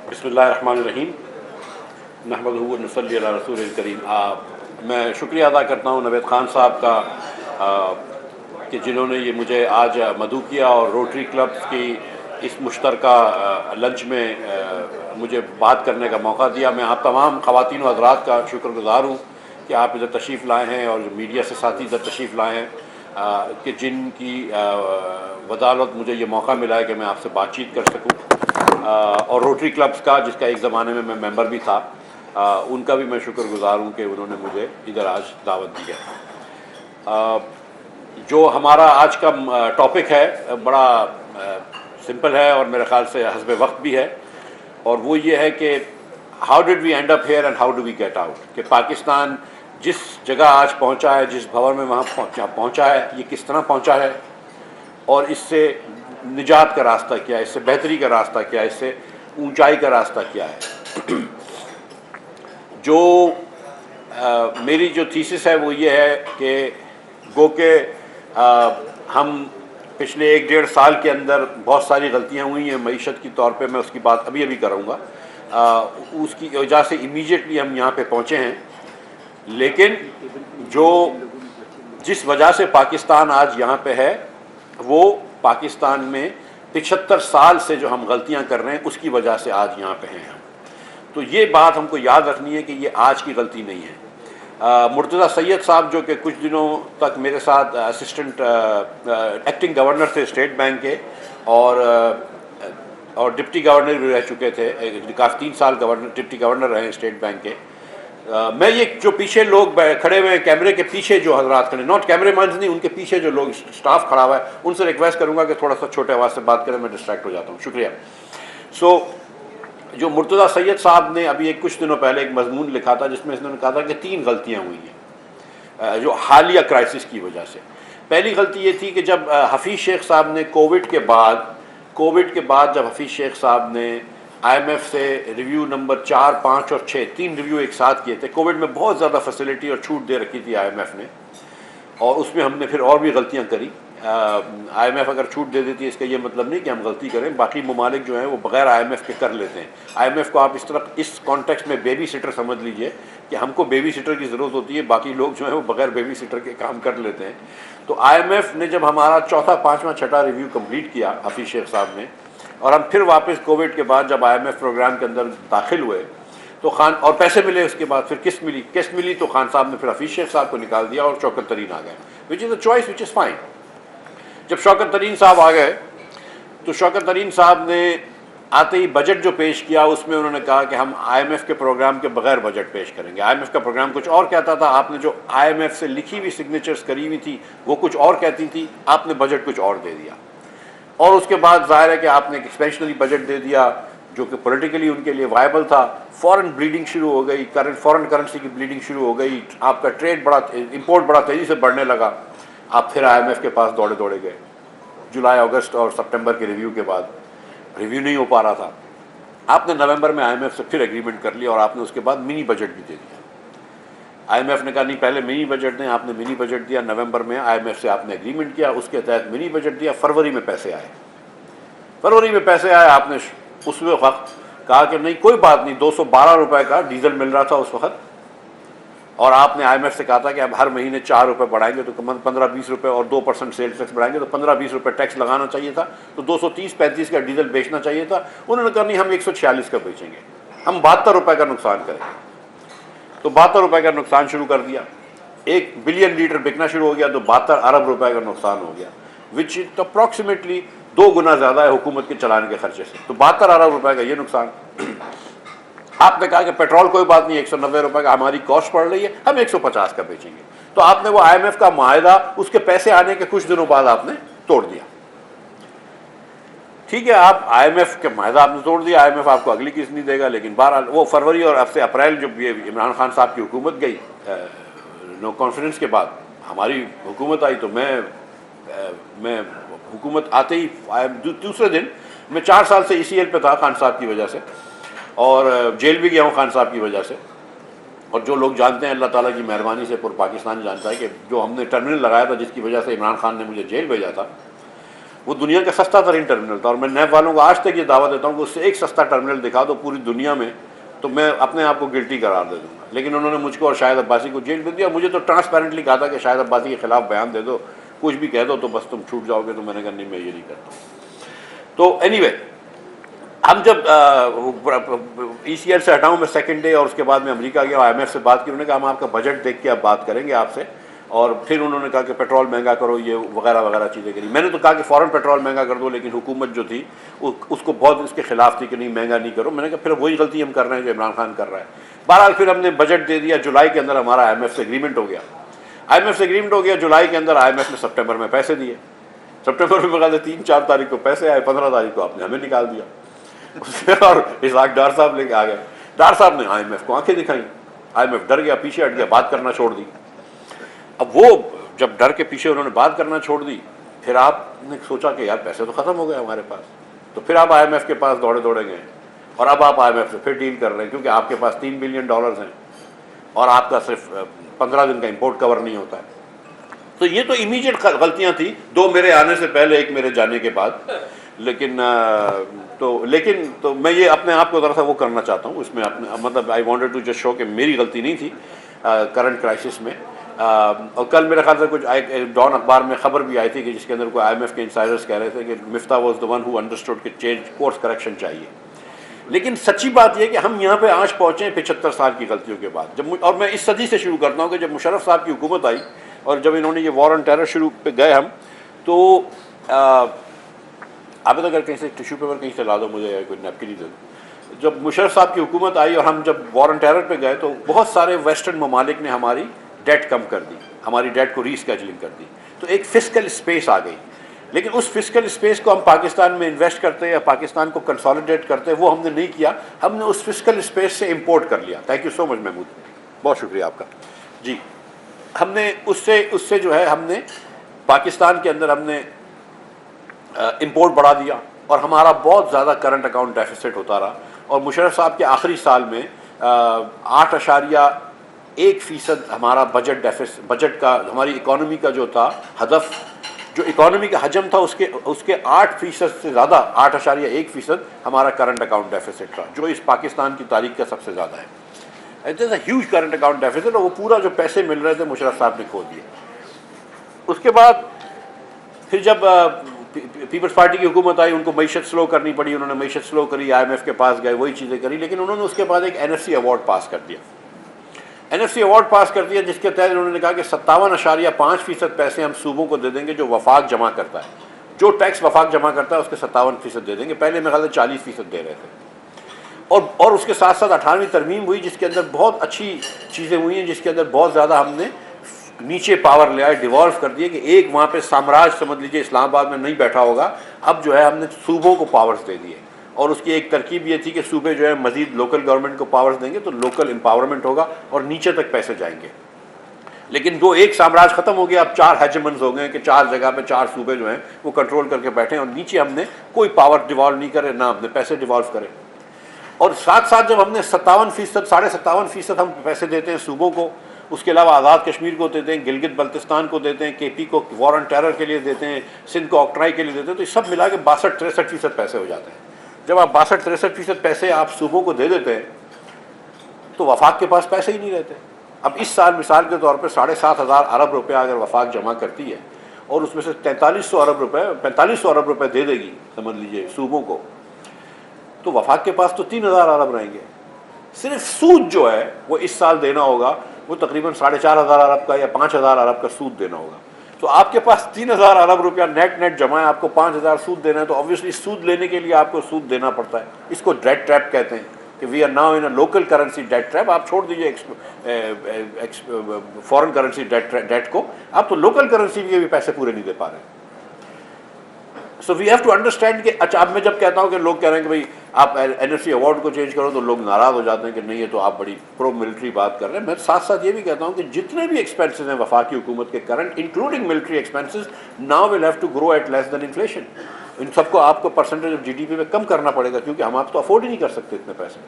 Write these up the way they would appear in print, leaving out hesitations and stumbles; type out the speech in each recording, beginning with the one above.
बिस्मिल्लाहिर्रहमानिर्रहीम नहमदुहु व नसल्ली अला रसूलिल करीम। मैं शुक्रिया अदा करता हूँ नवेद ख़ान साहब का कि जिन्होंने ये मुझे आज मदऊ किया और रोटरी क्लब्स की इस मुश्तरका लंच में मुझे बात करने का मौका दिया। मैं आप तमाम ख़वातीन व हज़रात का शुक्रगुज़ार हूँ कि आप इधर तशरीफ़ लाए हैं और जो मीडिया से साथी इधर तशरीफ़ लाए हैं कि जिनकी बदौलत मुझे ये मौका मिला है कि मैं आपसे बातचीत कर सकूँ। और रोटरी क्लब्स का, जिसका एक ज़माने में मैं मेंबर भी था, उनका भी मैं शुक्रगुज़ार हूँ कि उन्होंने मुझे इधर आज दावत दी है। जो हमारा आज का टॉपिक है बड़ा सिंपल है और मेरे ख़्याल से हस्बे वक्त भी है, और वो ये है कि how did we end up here and how do we get out. कि पाकिस्तान जिस जगह आज पहुँचा है, जिस भवन में वहाँ पहुँचा है, ये किस तरह पहुँचा है और इससे निजात का रास्ता क्या है, इससे बेहतरी का रास्ता क्या है, इससे ऊंचाई का रास्ता क्या है। जो मेरी जो थीसिस है वो ये है कि गो के हम पिछले 1-1.5 साल के अंदर बहुत सारी गलतियां हुई हैं मईशत की तौर पे, मैं उसकी बात अभी करूँगा। उसकी वजह से इमीडिएटली हम यहाँ पे पहुँचे हैं, लेकिन जिस वजह से पाकिस्तान आज यहाँ पे है वो पाकिस्तान में 75 साल से जो हम गलतियां कर रहे हैं उसकी वजह से आज यहाँ पे हैं हम। तो ये बात हमको याद रखनी है कि ये आज की गलती नहीं है। मुर्तज़ा सैयद साहब जो कि कुछ दिनों तक मेरे साथ असिस्टेंट एक्टिंग गवर्नर थे स्टेट बैंक के और डिप्टी गवर्नर भी रह चुके थे, काफ़ी 3 साल डिप्टी गवर्नर रहे स्टेट बैंक के। मैं ये जो पीछे लोग खड़े हुए हैं कैमरे के पीछे, जो हजरात खड़े, नॉट कैमरे मैन नहीं, उनके पीछे जो लोग स्टाफ खड़ा हुआ है, उनसे रिक्वेस्ट करूंगा कि थोड़ा सा छोटे आवाज़ से बात करें, मैं डिस्ट्रैक्ट हो जाता हूँ, शुक्रिया। जो मुर्तज़ा सैयद साहब ने अभी कुछ दिनों पहले एक मजमून लिखा था जिसमें इन्होंने कहा था कि 3 गलतियाँ हुई हैं जो हालिया क्राइसिस की वजह से। पहली गलती ये थी कि जब हफीज़ शेख साहब ने कोविड के बाद जब हफीज़ शेख साहब ने IMF से रिव्यू नंबर 4, 5 और 6 3 रिव्यू एक साथ किए थे। कोविड में बहुत ज़्यादा फैसिलिटी और छूट दे रखी थी IMF ने, और उसमें हमने फिर और भी गलतियां करी। IMF अगर छूट दे देती है इसका ये मतलब नहीं कि हम गलती करें, बाकी ममालिक जो हैं वो बग़ैर IMF के कर लेते हैं। IMF को आप इस कॉन्टेक्स्ट में बेबी सिटर समझ लीजिए कि हमको बेबी सिटर की ज़रूरत होती है, बाकी लोग जो हैं वो बग़ैर बेबी सिटर के काम कर लेते हैं। तो IMF ने जब हमारा 4था, 5वां, 6ठा रिव्यू कम्प्लीट किया हफीज़ शेख साहब ने, और हम फिर वापस कोविड के बाद जब IMF प्रोग्राम के अंदर दाखिल हुए तो खान और पैसे मिले, उसके बाद फिर किस्त मिली तो खान साहब ने फिर हफीज़ शेख साहब को निकाल दिया और शौकत तरीन आ गए, which is a choice which is fine. जब शौकत तरीन साहब आ गए तो शौकत तरीन साहब ने आते ही बजट जो पेश किया उसमें उन्होंने कहा कि हम IMF के प्रोग्राम के बगैर बजट पेश करेंगे। IMF का प्रोग्राम कुछ और कहता था, आपने जो IMF से लिखी हुई सिग्नेचर्स करी हुई थी वो कुछ और कहती थी, आपने बजट कुछ और दे दिया। और उसके बाद जाहिर है कि आपने एक एक्सपेंशनरी बजट दे दिया जो कि पॉलिटिकली उनके लिए वायबल था। फॉरेन ब्लीडिंग शुरू हो गई, फॉरेन करेंसी की ब्लीडिंग शुरू हो गई, आपका इंपोर्ट बड़ा तेज़ी से बढ़ने लगा। आप फिर IMF के पास दौड़े गए। जुलाई, अगस्त और सितंबर के रिव्यू के बाद रिव्यू नहीं हो पा रहा था, आपने नवंबर में IMF से फिर एग्रीमेंट कर लिया और आपने उसके बाद मिनी बजट भी दे दिया। IMF ने कहा नहीं, पहले मिनी बजट दें, आपने मिनी बजट दिया। नवंबर में IMF से आपने एग्रीमेंट किया, उसके तहत मिनी बजट दिया। फरवरी में पैसे आए, आपने उस वक्त कहा कि नहीं कोई बात नहीं, 212 रुपए का डीजल मिल रहा था उस वक्त, और आपने IMF से कहा था कि अब हर महीने 4 रुपये बढ़ाएंगे तो 15-20 रुपये, और 2% सेल्स टैक्स बढ़ाएंगे तो 15-20 रुपये टैक्स लगाना चाहिए था, तो 230-35 का डीजल बेचना चाहिए था। उन्होंने कहा नहीं, हम 146 का बेचेंगे, हम 72 रुपये का नुकसान करेंगे। तो 72 रुपये का नुकसान शुरू कर दिया। 1 बिलियन लीटर बिकना शुरू हो गया तो 72 अरब रुपए का नुकसान हो गया, विच इज अप्रॉक्सीमेटली 2 गुना ज़्यादा है हुकूमत के चलाने के खर्चे से। तो 72 अरब रुपए का ये नुकसान। आपने कहा कि पेट्रोल कोई बात नहीं, 190 रुपए का हमारी कॉस्ट पड़ रही है, हम 150 का बेचेंगे। तो आपने वो IMF का माहिदा उसके पैसे आने के कुछ दिनों बाद आपने तोड़ दिया। ठीक है, आप IMF के माहिदा आपने तोड़ दिया, IMF आपको अगली किस्त नहीं देगा। लेकिन बहरहाल वो फरवरी और अब से अप्रैल जब ये इमरान खान साहब की हुकूमत गई, नो कॉन्फिडेंस के बाद हमारी हुकूमत आई, तो मैं हुकूमत आते ही दूसरे दिन, मैं 4 साल से ECL पे था खान साहब की वजह से, और जेल भी गया हूँ खान साहब की वजह से। और जो लोग जानते हैं, अल्लाह ताला की मेहरबानी से पूरा पाकिस्तान जानता है कि जो हमने टर्मिनल लगाया था जिसकी वजह से इमरान खान ने मुझे जेल भेजा था, वो दुनिया का सस्ता तरीन टर्मिनल था, और मैं नैब वालों को आज तक ये दावा देता हूँ कि उससे एक सस्ता टर्मिनल दिखा दो पूरी दुनिया में तो मैं अपने आप को गिल्टी करार दे दूँगा। लेकिन उन्होंने मुझको और शाहिद अब्बासी को जेल भेज दिया। मुझे तो ट्रांसपेरेंटली कहा था कि शाहिद अब्बासी के खिलाफ बयान दे दो, कुछ भी कह दो तो बस तुम छूट जाओगे। तो मैंने कहा नहीं, मैं ये नहीं करता। तो एनीवे, हम जब ECL से हटाऊँ मैं सेकंड डे, और उसके बाद मैं अमेरिका गया, IMF से बात की। उन्होंने कहा हम आपका बजट देख के अब बात करेंगे आपसे, और फिर उन्होंने कहा कि पेट्रोल महंगा करो, ये वगैरह वगैरह चीज़ें करी। मैंने तो कहा कि फ़ौरन पेट्रोल महंगा कर दो, लेकिन हुकूमत जो थी उसको बहुत इसके खिलाफ थी कि नहीं महंगा नहीं करो। मैंने कहा फिर वही गलती हम कर रहे हैं जो इमरान खान कर रहा है। बहरहाल फिर हमने बजट दे दिया। जुलाई के अंदर हमारा IMF से एग्रीमेंट हो गया। जुलाई के अंदर IMF ने सितंबर में पैसे दिए। सितंबर में बता 3-4 तारीख को पैसे आए, 15 तारीख को आपने हमें निकाल दिया और इसाक डार साहब लेके आ गए। डार साहब ने IMF को आंखें दिखाई। IMF डर गया, पीछे हट गया, बात करना छोड़ दी। अब वो जब डर के पीछे उन्होंने बात करना छोड़ दी, फिर आपने सोचा कि यार पैसे तो ख़त्म हो गए हमारे पास। तो फिर आप IMF के पास दौड़े दौड़े गए, और अब आप IMF से फिर डील कर रहे हैं, क्योंकि आपके पास $3 बिलियन हैं और आपका सिर्फ 15 दिन का इंपोर्ट कवर नहीं होता है। तो ये तो इमीडिएट गलतियां थी, 2 मेरे आने से पहले, 1 मेरे जाने के बाद। लेकिन तो मैं ये अपने आप को ज़रा सा वो करना चाहता हूँ इसमें, अपने मतलब I wanted to just show कि मेरी गलती नहीं थी करंट क्राइसिस में। और कल मेरे ख्याल से कुछ डॉन अखबार में खबर भी आई थी कि जिसके अंदर कोई IMF के इंसाइडर्स कह रहे थे कि Miftah was the one who understood कि चेंज कोर्स करेक्शन चाहिए। लेकिन सच्ची बात यह कि हम यहाँ पे आज पहुँचे हैं 75 साल की गलतियों के बाद। और मैं इस सदी से शुरू करता हूँ कि जब मुशर्रफ साहब की हुकूमत आई और जब इन्होंने ये वॉर ऑन टेरर शुरू पे गए हम, तो आप अगर कहीं से टिश्यू पेपर कहीं से ला दो मुझे, या कोई नैपकिन दे दो। जब मुशर्रफ साहब की हुकूमत आई और हम जब वॉर ऑन टेरर पे गए, तो बहुत सारे वेस्टर्न ममालिक ने हमारी डेट कम कर दी, हमारी डेट को रीस्केजुलिंग कर दी। तो एक फिस्कल स्पेस आ गई। लेकिन उस फिस्कल स्पेस को हम पाकिस्तान में इन्वेस्ट करते या पाकिस्तान को कंसोलिडेट करते, वो हमने नहीं किया। हमने उस फिस्कल स्पेस से इंपोर्ट कर लिया। Thank you so much Mahmood, बहुत शुक्रिया आपका जी। हमने उससे जो है, हमने पाकिस्तान के अंदर हमने इंपोर्ट बढ़ा दिया, और हमारा बहुत ज़्यादा करंट अकाउंट डेफिसिट होता रहा। और मुशर्रफ साहब के आखिरी साल में 8.1% हमारा बजट का, हमारी इकॉनमी का जो था हदफ, जो इकॉनमी का हजम था, उसके 8% से ज़्यादा, 8.1% हमारा करंट अकाउंट डेफिसिट था, जो इस पाकिस्तान की तारीख का सबसे ज़्यादा है। It is a huge current account deficit, और वो पूरा जो पैसे मिल रहे थे मुशर्रफ साहब ने खो दिए। उसके बाद फिर जब पीपल्स पार्टी की हुकूमत आई, उनको मईशत स्लो करनी पड़ी, उन्होंने मईशत स्लो करी, IMF के पास गए, वही चीज़ें करी। लेकिन उन्होंने उसके बाद एक NFC अवार्ड पास कर दिया। NFC अवार्ड पास कर दिया, जिसके तहत उन्होंने कहा कि 57.5% पैसे हम सूबों को दे देंगे जो वफाक जमा करता है, जो टैक्स वफाक जमा करता है उसके 57% दे देंगे। पहले मेरे ख्याल से 40% दे रहे थे। और उसके साथ साथ 18वीं तरमीम हुई, जिसके अंदर बहुत अच्छी चीज़ें हुई हैं, जिसके अंदर बहुत ज़्यादा हमने नीचे पावर ले आए, डिवॉल्व कर दिए कि एक वहाँ पे साम्राज्य समझ लीजिए इस्लामाबाद में नहीं बैठा होगा। अब जो है हमने सूबों को पावर्स दे दिए, और उसकी एक तरकीब ये थी कि सूबे जो है मजीद लोकल गवर्नमेंट को पावर्स देंगे तो लोकल एम्पावरमेंट होगा और नीचे तक पैसे जाएंगे। लेकिन जो एक साम्राज्य खत्म हो गया, अब 4 हेजमन्स हो गए कि 4 जगह पे 4 सूबे जो हैं वो कंट्रोल करके बैठे हैं, और नीचे हमने कोई पावर डिवॉल्व नहीं करे, ना हमने पैसे डिवॉल्व करे। और साथ साथ जब हमने 57%, 57.5% हम पैसे देते हैं सूबों को, उसके अलावा आज़ाद कश्मीर को देते हैं, गिलगित बल्तिस्तान को देते हैं, KP को वॉर ऑन टेरर के लिए देते हैं, सिंध को ऑक्ट्राई के लिए देते हैं, तो ये सब मिला के 62-63% पैसे हो जाते हैं। जब आप 62-63% पैसे आप सूबों को दे देते हैं तो वफाक के पास पैसे ही नहीं रहते। अब इस साल मिसाल के तौर पर 7,500 अरब रुपये अगर वफाक जमा करती है, और उसमें से 4500 अरब रुपये दे देगी समझ लीजिए सूबों को, तो वफाक के पास तो 3000 अरब रहेंगे। सिर्फ सूद जो है वो इस साल देना होगा, वो तकरीबन 4,500 अरब का या 5,000 अरब का सूद देना होगा। तो आपके पास 3,000 अरब रुपया नेट जमा है, आपको 5,000 सूद देना है, तो ऑब्वियसली सूद लेने के लिए आपको सूद देना पड़ता है। इसको डेट ट्रैप कहते हैं कि we are now in a local currency debt trap. आप छोड़ दीजिए फॉरेन करेंसी डेट को, आप तो लोकल करेंसी के भी पैसे पूरे नहीं दे पा रहे। So we have to understand कि अच्छा, अब मैं जब कहता हूँ कि लोग कह रहे हैं कि भाई आप NFC अवार्ड को चेंज करो, तो लोग नाराज़ हो जाते हैं कि नहीं, ये तो आप बड़ी प्रो मिलिट्री बात कर रहे हैं। मैं साथ साथ ये भी कहता हूँ कि जितने भी एक्सपेंसेस हैं वफाकी हुकूमत के current, including military expenses, now will have to grow at less than inflation. इन सबको आपको परसेंटेज ऑफ GDP में कम करना पड़ेगा, क्योंकि हम आप तो अफोर्ड ही नहीं कर सकते इतने पैसे।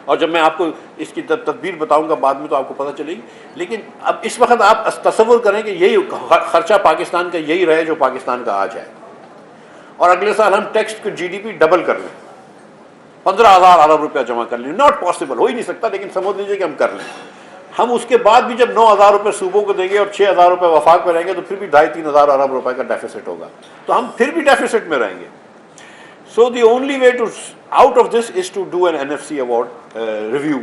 और जब मैं आपको इसकी तदबीर बताऊंगा बाद में तो आपको पता चलेगी। लेकिन अब इस वक्त आप तसव्वुर करें कि यही खर्चा पाकिस्तान का यही रहे जो पाकिस्तान का आज है। और अगले साल हम टैक्स को जीडीपी डबल कर लें, 15,000 अरब रुपया जमा कर लें। नॉट पॉसिबल, हो ही नहीं सकता, लेकिन समझ लीजिए कि हम कर लें। हम उसके बाद भी जब 9,000 रुपये सूबों को देंगे और 6,000 रुपये वफाक पे रहेंगे तो फिर भी 2,500-3,000 अरब रुपए का डेफिसिट होगा, तो हम फिर भी डेफिसिट में रहेंगे। So the only way to out of this is to do an NFC award review.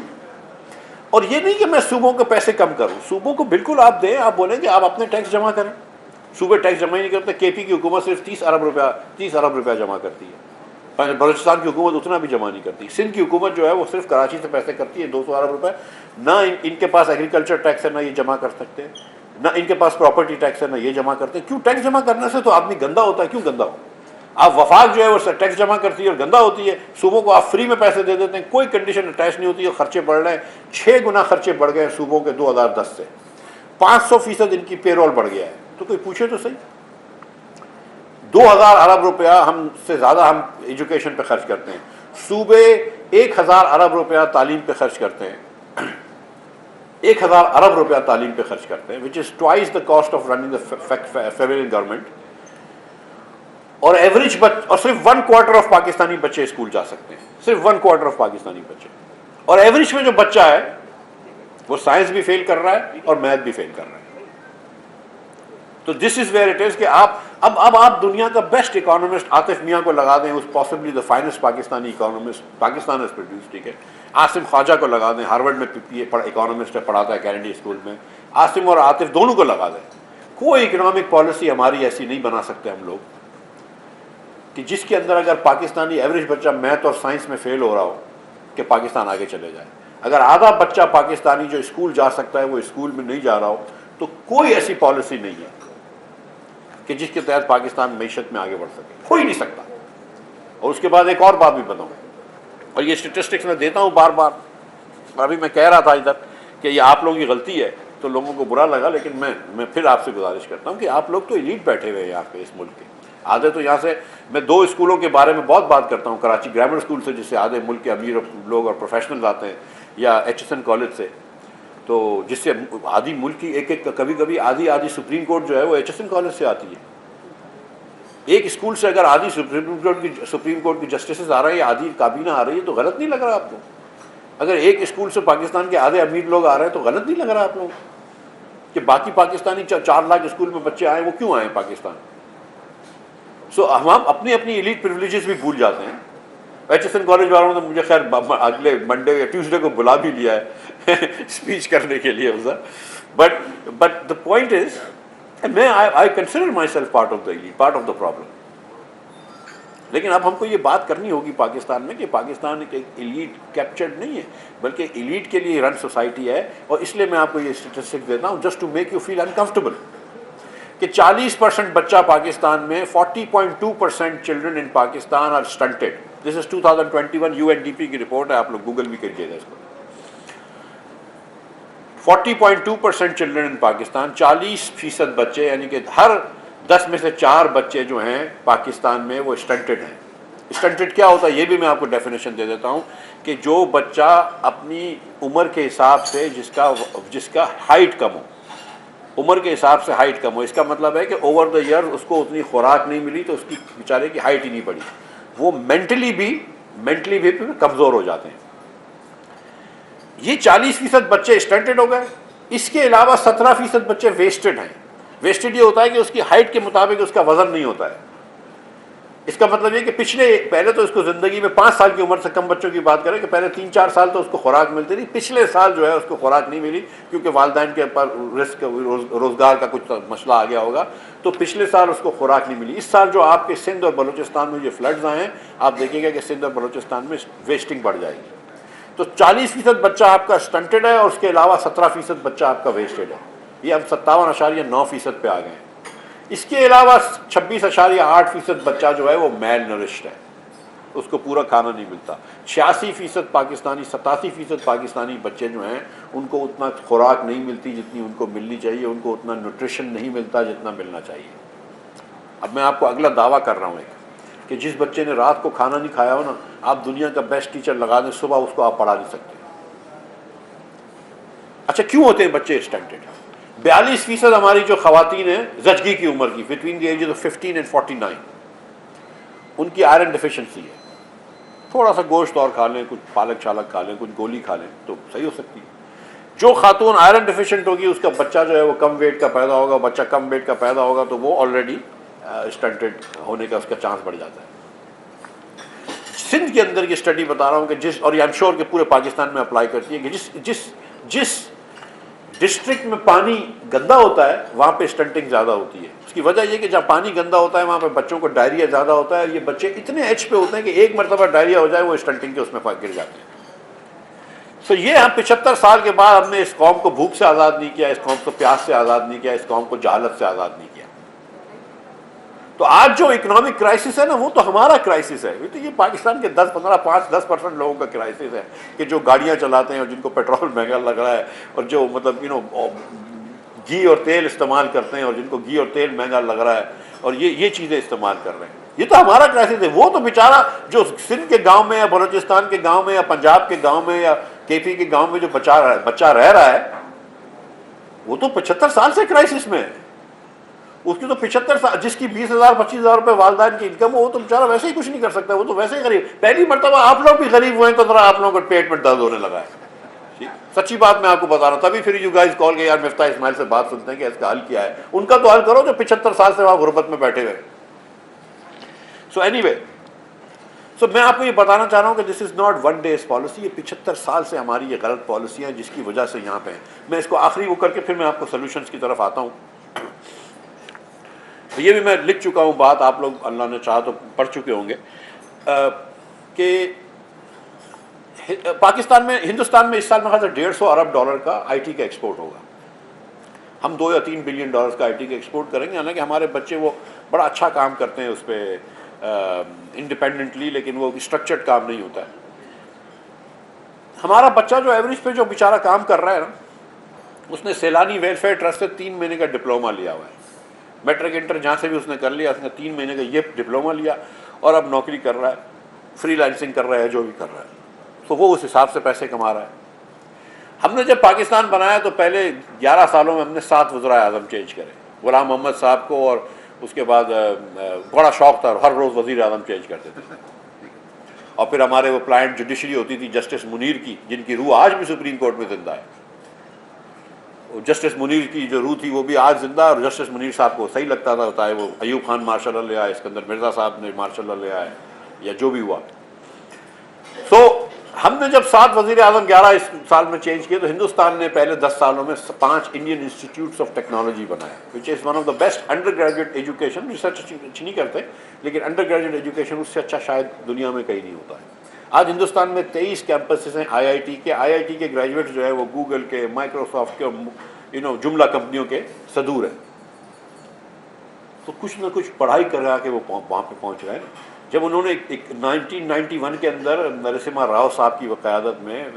और ये नहीं कि मैं सूबों के पैसे कम करूं, सूबों को बिल्कुल आप दें, आप बोलें कि आप अपने टैक्स जमा करें। सूबे टैक्स जमा ही नहीं करते। KP की हुकूमत सिर्फ 30 अरब रुपया जमा करती है, बलूचिस्तान की हुकूमत उतना भी जमा नहीं करती। सिंध की हुकूमत जो है वो सिर्फ कराची से पैसे करती है 200 अरब रुपए। ना इनके पास एग्रीकल्चर टैक्स है, ना ये जमा कर सकते हैं, ना इनके पास प्रॉपर्टी टैक्स है, ना ये जमा करते हैं। क्यों? टैक्स जमा करने से तो आदमी गंदा होता है। क्यों गंदा हो? आप वफाक जो है वो टैक्स जमा करती है और गंदा होती है। सूबों को आप फ्री में पैसे दे देते हैं, कोई कंडीशन अटैच नहीं होती है, खर्चे बढ़ रहे हैं। 6 गुना खर्चे बढ़ गए सूबों के 2010 से, 500% इनकी पेरोल बढ़ गया है। तो कोई पूछे तो सही, 2,000 अरब रुपया हमसे ज़्यादा हम एजुकेशन पे खर्च करते हैं। सूबे 1,000 अरब रुपया तालीम पे खर्च करते हैं, 1,000 अरब रुपया तालीम पे खर्च करते हैं, which is twice the cost of running the federal government. और एवरेज और सिर्फ 1/4 ऑफ पाकिस्तानी बच्चे स्कूल जा सकते हैं, सिर्फ 1/4 ऑफ पाकिस्तानी बच्चे। और एवरेज में जो बच्चा है वो साइंस भी फेल कर रहा है और मैथ भी फेल कर रहा है। तो this is where it is कि आप अब आप दुनिया का बेस्ट इकोनॉमिस्ट आतिफ मियां को लगा दें, उस possibly the finest Pakistani economist Pakistan has produce, ठीक है। आसिम ख्वाजा को लगा दें, हार्वर्ड में इकोनॉमिस्ट है, पढ़ाता है कैनेडी स्कूल में। आसिम और आतिफ दोनों को लगा दें, कोई इकोनॉमिक पॉलिसी हमारी ऐसी नहीं बना सकते हम लोग कि जिसके अंदर अगर पाकिस्तानी एवरेज बच्चा मैथ और साइंस में फेल हो रहा हो कि पाकिस्तान आगे चले जाए। अगर आधा बच्चा पाकिस्तानी जो स्कूल जा सकता है वो स्कूल में नहीं जा रहा हो, तो कोई ऐसी पॉलिसी नहीं है कि जिसके तहत पाकिस्तान मैशत में आगे बढ़ सके, हो ही नहीं सकता। और उसके बाद एक और बात भी बताऊं, और ये स्टेटिस्टिक्स मैं देता हूं बार बार, अभी मैं कह रहा था इधर कि ये आप लोगों की गलती है, तो लोगों को बुरा लगा, लेकिन मैं फिर आपसे गुजारिश करता हूं कि आप लोग तो एलीट बैठे हुए हैं यहाँ पे, इस मुल्क के आधे तो यहाँ से, मैं 2 स्कूलों के बारे में बहुत बात करता हूँ, कराची ग्रामर स्कूल से जिससे आधे मुल्क के अमीर लोग और प्रोफेशनल आते हैं, या HSN कॉलेज से, तो जिससे आधी मुल्क की एक कभी कभी आधी सुप्रीम कोर्ट जो है वो HSN कॉलेज से आती है। एक स्कूल से अगर आधी सुप्रीम कोर्ट की जस्टिस आ रही है, आधी काबीना आ रही है, तो गलत नहीं लग रहा आपको? अगर एक स्कूल से पाकिस्तान के आधे अमीर लोग आ रहे हैं तो गलत नहीं लग रहा आप लोग कि बाकी पाकिस्तानी 4 लाख स्कूल में बच्चे आए, वो क्यों आए पाकिस्तान? सो हम अपनी अपनी एलीट प्रिविलेजेस भी भूल जाते हैं। HSN कॉलेज वालों ने मुझे खैर अगले मंडे या ट्यूसडे को बुला भी लिया है स्पीच करने के लिए उधर, बट द पॉइंट इज मैं I consider my self part of the elite, part of the problem. लेकिन अब हमको ये बात करनी होगी पाकिस्तान में कि पाकिस्तान एक एलीट कैप्चर्ड नहीं है, बल्कि एलीट के लिए रन सोसाइटी है। और इसलिए मैं आपको ये स्टेटिस्टिक्स देता हूँ just to make you feel uncomfortable कि 40% बच्चा पाकिस्तान में, 40.2% children in Pakistan are stunted. This is 2021 UNDP की रिपोर्ट है, आप लोग गूगल भी करिएगा इसको। 40.2% चिल्ड्रन इन पाकिस्तान, 40% बच्चे, यानी कि हर 10 में से 4 बच्चे जो हैं पाकिस्तान में वो स्टंटेड हैं। स्टंटेड क्या होता है ये भी मैं आपको डेफिनेशन दे देता हूँ कि जो बच्चा अपनी उम्र के हिसाब से जिसका हाइट कम हो, उम्र के हिसाब से हाइट कम हो, इसका मतलब है कि ओवर द ईयर उसको उतनी खुराक नहीं मिली तो उसकी बेचारे की हाइट ही नहीं बढ़ी, वो मेंटली भी कमज़ोर हो जाते हैं। ये 40% बच्चे स्टंटेड हो गए। इसके अलावा 17% बच्चे वेस्टेड हैं। वेस्टेड ये होता है कि उसकी हाइट के मुताबिक उसका वजन नहीं होता है। इसका मतलब ये कि पहले तो उसको ज़िंदगी में 5 साल की उम्र से कम बच्चों की बात करें कि पहले 3-4 साल तो उसको खुराक मिलती थी, पिछले साल जो है उसको खुराक नहीं मिली क्योंकि वालिदैन के ऊपर रिस्क रोज़गार का कुछ मसला आ गया होगा, तो पिछले साल उसको खुराक नहीं मिली। इस साल जो आपके सिंध और बलूचिस्तान में जो फ्लड्स आए हैं, आप देखिएगा कि सिंध और बलूचिस्तान में वेस्टिंग बढ़ जाएगी। तो 40% बच्चा आपका स्टंटेड है और उसके अलावा 17% बच्चा आपका वेस्टेड है। ये हम 57.9% पे आ गए हैं। इसके अलावा 26.8% बच्चा जो है वो मेल नरिश्ड है, उसको पूरा खाना नहीं मिलता। 86% पाकिस्तानी 87% पाकिस्तानी बच्चे जो हैं उनको उतना खुराक नहीं मिलती जितनी उनको मिलनी चाहिए, उनको उतना न्यूट्रिशन नहीं मिलता जितना मिलना चाहिए। अब मैं आपको अगला दावा कर रहा हूँ कि जिस बच्चे ने रात को खाना नहीं खाया हो ना, आप दुनिया का बेस्ट टीचर लगा दें, सुबह उसको आप पढ़ा नहीं सकते। अच्छा, क्यों होते हैं बच्चे स्टंटेड? 42% हमारी जो खवातीन हैं जचगी की उम्र की, between the ages of 15 and 49, उनकी आयरन डिफिशिएंसी है, थोड़ा सा गोश्त और खा लें, कुछ पालक शालक खा लें, कुछ गोली खा लें तो सही हो सकती है। जो खातून आयरन डिफिशिएंट होगी उसका बच्चा जो है वो कम वेट का पैदा होगा, बच्चा कम वेट का पैदा होगा तो वो ऑलरेडी स्टंटेड होने का उसका चांस बढ़ जाता है। सिंध के अंदर की स्टडी बता रहा हूँ कि जिस, और आई एम श्योर कि पूरे पाकिस्तान में अप्लाई करती है, कि जिस जिस जिस डिस्ट्रिक्ट में पानी गंदा होता है वहाँ पे स्टंटिंग ज़्यादा होती है। उसकी वजह यह कि जहाँ पानी गंदा होता है वहाँ पे बच्चों को डायरिया ज़्यादा होता है, और ये बच्चे इतने एच पे होते हैं कि एक मरतबा डायरिया हो जाए वो स्टंटिंग के उसमें गिर जाते हैं। सो ये हम 75 साल के बाद हमने इस कौम को भूख से आज़ाद नहीं किया, इस कौम को प्यास से आज़ाद नहीं किया, इस कौम को जहालत से आज़ाद नहीं किया। तो आज जो इकोनॉमिक क्राइसिस है ना वो तो हमारा क्राइसिस है, तो ये पाकिस्तान के 10% लोगों का क्राइसिस है कि जो गाड़ियां चलाते हैं और जिनको पेट्रोल महंगा लग रहा है, और जो मतलब घी और तेल इस्तेमाल करते हैं और जिनको घी और तेल महंगा लग रहा है और ये चीज़ें इस्तेमाल कर रहे हैं, ये तो हमारा क्राइसिस है। वो तो बेचारा जो सिंध के गांव में या बलूचिस्तान के गांव में या पंजाब के गांव में या केपी के गांव में जो बच्चा रह रहा है वो तो 75 साल से क्राइसिस में है। उसकी तो 75 साल, जिसकी 20,000 25,000 रुपए वालदान की इनकम हो, वो तो बेचारा वैसे ही कुछ नहीं कर सकता, वो तो वैसे ही गरीब। पहली मरतबा आप लोग भी गरीब हुए तो जरा आप लोगों को पेट में दर्द होने लगा है। सच्ची बात मैं आपको बता रहा हूँ, तभी फिर यू गाइस कॉल के यार मिफ्ता इस्माइल से बात सुनते हैं कि इसका हल क्या है। उनका तो हल करो जो 75 साल से वहां गुर्बत में बैठे हुए। सो एनीवे, सो मैं आपको ये बताना चाह रहा हूँ कि this is not one days policy, ये 75 साल से हमारी ये गलत पॉलिसी है जिसकी वजह से यहाँ पे है। मैं इसको आखिरी वो करके फिर मैं आपको सोल्यूशंस की तरफ आता हूँ। ये भी मैं लिख चुका हूँ बात, आप लोग अल्लाह ने चाहा तो पढ़ चुके होंगे कि पाकिस्तान में, हिंदुस्तान में इस साल में खास 150 अरब डॉलर का आईटी का एक्सपोर्ट होगा। हम 2 या 3 बिलियन डॉलर्स का आईटी का एक्सपोर्ट करेंगे। हालांकि हमारे बच्चे वो बड़ा अच्छा काम करते हैं उस पर इंडिपेंडेंटली, लेकिन वो स्ट्रक्चर्ड काम नहीं होता है। हमारा बच्चा जो एवरेज पे जो बेचारा काम कर रहा है ना, उसने सैलानी वेलफेयर ट्रस्ट से 3 महीने का डिप्लोमा लिया हुआ है। मैट्रिक इंटर जहाँ से भी उसने कर लिया, उसने 3 महीने का ये डिप्लोमा लिया और अब नौकरी कर रहा है, फ्रीलांसिंग कर रहा है, जो भी कर रहा है, तो वो उस हिसाब से पैसे कमा रहा है। हमने जब पाकिस्तान बनाया तो पहले 11 सालों में हमने 7 वज़ीर आज़म चेंज करे, गुलाम मोहम्मद साहब को, और उसके बाद बड़ा शौक था, हर रोज़ वज़ीर आज़म चेंज करते थे। और फिर हमारे वो प्लाइंट जुडिशरी होती थी जस्टिस मुनीर की, जिनकी रूह आज भी सुप्रीम कोर्ट में जिंदा है। जस्टिस मुनीर की जो रूह थी वो भी आज जिंदा, और जस्टिस मुनीर साहब को सही लगता था, चाहे वो अयूब खान मार्शल ले आए, सिकंदर मिर्ज़ा साहब ने मार्शल ले आए, या जो भी हुआ। तो हमने जब 7 वज़ीर आज़म 11 इस साल में चेंज किए, तो हिंदुस्तान ने पहले 10 सालों में 5 इंडियन इंस्टीट्यूट्स ऑफ टेक्नोलॉजी बनाए, which is one of the best under graduate education. Research अच्छी नहीं करते, लेकिन अंडर ग्रेजुएट एजुकेशन उससे अच्छा शायद दुनिया में कहीं नहीं होता है। आज हिंदुस्तान में 23 कैंपसेस हैं आईआईटी के। आईआईटी के ग्रेजुएट जो है वो गूगल के, माइक्रोसॉफ्ट के, जुमला कंपनियों के सदूर हैं। तो कुछ ना कुछ पढ़ाई करा के वो वहाँ पे पहुँच रहे हैं। जब उन्होंने एक 1991 के अंदर नरसिम्हा राव साहब की क़यादत में,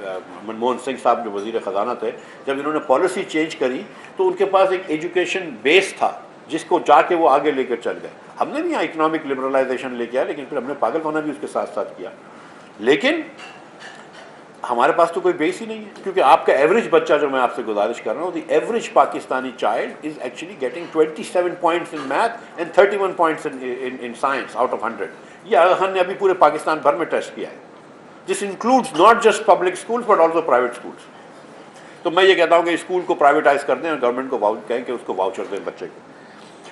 मनमोहन सिंह साहब जो वज़ीर ख़जाना थे, जब इन्होंने पॉलिसी चेंज करी तो उनके पास एक एजुकेशन बेस था जिसको जाके वो आगे लेकर चल गए। हमने भी यहाँ इकोनॉमिक लिबरलाइजेशन लेके आया, लेकिन फिर हमने पागलपना भी उसके साथ साथ किया। लेकिन हमारे पास तो कोई बेस ही नहीं है, क्योंकि आपका एवरेज बच्चा, जो मैं आपसे गुजारिश कर रहा हूँ, the average Pakistani child is actually getting 27 points in math and 31 points in science out of 100। ये आगा खान ने अभी पूरे पाकिस्तान भर में टेस्ट किया है। This includes not just public schools but also private schools. तो मैं ये कहता हूँ कि स्कूल को प्राइवेटाइज कर दें और गवर्नमेंट को कहें कि उसको वाउचर दें बच्चे को।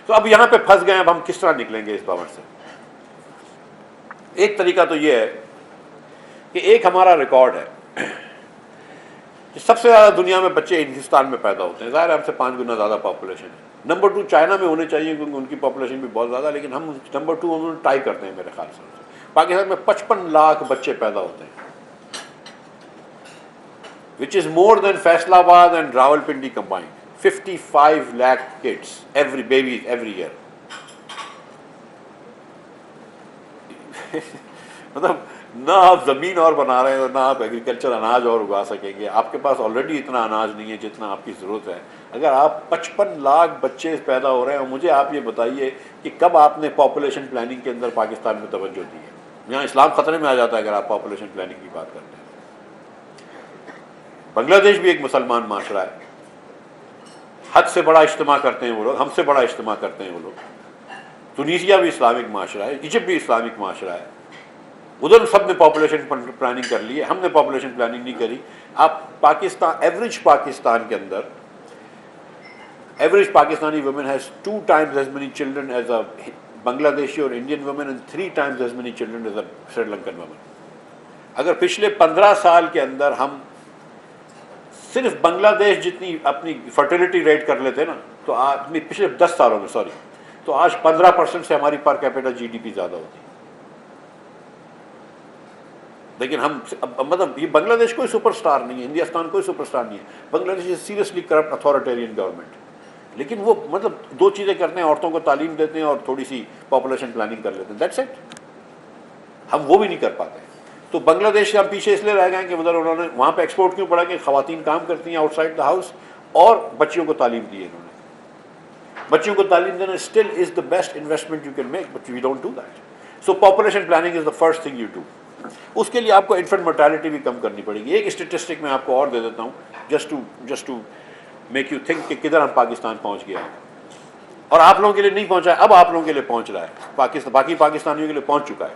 तो अब यहाँ पे फंस गए, अब हम किस तरह निकलेंगे इस भंवर से? एक तरीका तो ये है कि एक हमारा रिकॉर्ड है कि सबसे ज़्यादा दुनिया में बच्चे हिंदुस्तान में पैदा होते हैं। ज़ाहिर है हमसे 5 गुना ज़्यादा पॉपुलेशन है। नंबर 2 चाइना में होने चाहिए क्योंकि उनकी पॉपुलेशन भी बहुत ज़्यादा, लेकिन हम नंबर 2 हम टाई करते हैं मेरे ख्याल से। पाकिस्तान में 55 लाख बच्चे पैदा होते हैं, which is more than Faisalabad and Rawalpindi combined. 55 lakh kids every baby every year. मतलब ना आप ज़मीन और बना रहे हैं और ना आप एग्रीकल्चर अनाज और उगा सकेंगे। आपके पास ऑलरेडी इतना अनाज नहीं है जितना आपकी ज़रूरत है। अगर आप 55 लाख बच्चे पैदा हो रहे हैं, और मुझे आप ये बताइए कि कब आपने पॉपुलेशन प्लानिंग के अंदर पाकिस्तान में तवज्जो दी है? यहाँ इस्लाम ख़तरे में आ जाता है अगर आप पॉपुलेशन प्लानिंग की बात करते हैं। बांग्लादेश भी एक मुसलमान माशरा है, हद से बड़ा इज्तिमा करते हैं वो लोग, हमसे बड़ा इज्तिमा करते हैं वो लोग। तुनीसिया भी इस्लामिक माशरा है, इजिप्ट भी इस्लामिक माशरा है, उधर सब ने पॉपुलेशन प्लानिंग कर ली है, हमने पॉपुलेशन प्लानिंग नहीं करी। आप पाकिस्तान, एवरेज पाकिस्तान के अंदर average Pakistani women has 2 times as many children as a Bangladeshi और Indian women and 3 times as many children as a Sri Lankan women. अगर पिछले 15 साल के अंदर हम सिर्फ बांग्लादेश जितनी अपनी फर्टिलिटी रेट कर लेते ना, तो आज पिछले 10 सालों में सॉरी, तो आज 15% से हमारी पर कैपिटा जीडीपी ज़्यादा होती। लेकिन हम मतलब ये बांग्लादेश कोई सुपरस्टार नहीं है, हिंदुस्तान कोई सुपरस्टार नहीं है, Bangladesh is seriously corrupt authoritarian government. लेकिन वो मतलब 2 चीज़ें करते हैं, औरतों को तालीम देते हैं और थोड़ी सी पॉपुलेशन प्लानिंग कर लेते हैं, दैट्स इट। हम वो भी नहीं कर पाते। तो बांग्लादेश से हम पीछे इसलिए रह गए कि उधर उन्होंने वहाँ पे एक्सपोर्ट क्यों पड़ा कि ख़वातीन काम करती हैं आउटसाइड द हाउस, और बच्चियों को तालीम दी है इन्होंने। बच्चियों को तालीम देना still is the best investment you can make, but we don't do that. So population planning is the first thing you do. उसके लिए आपको इन्फेंट मोर्टेलिटी भी कम करनी पड़ेगी। एक स्टेटिस्टिक मैं आपको और दे देता हूँ, just to make you think कि किधर हम पाकिस्तान पहुँच गया है। और आप लोगों के लिए नहीं पहुँचा है, अब आप लोगों के लिए पहुँच रहा है, बाकी पाकिस्तानियों के लिए पहुँच चुका है।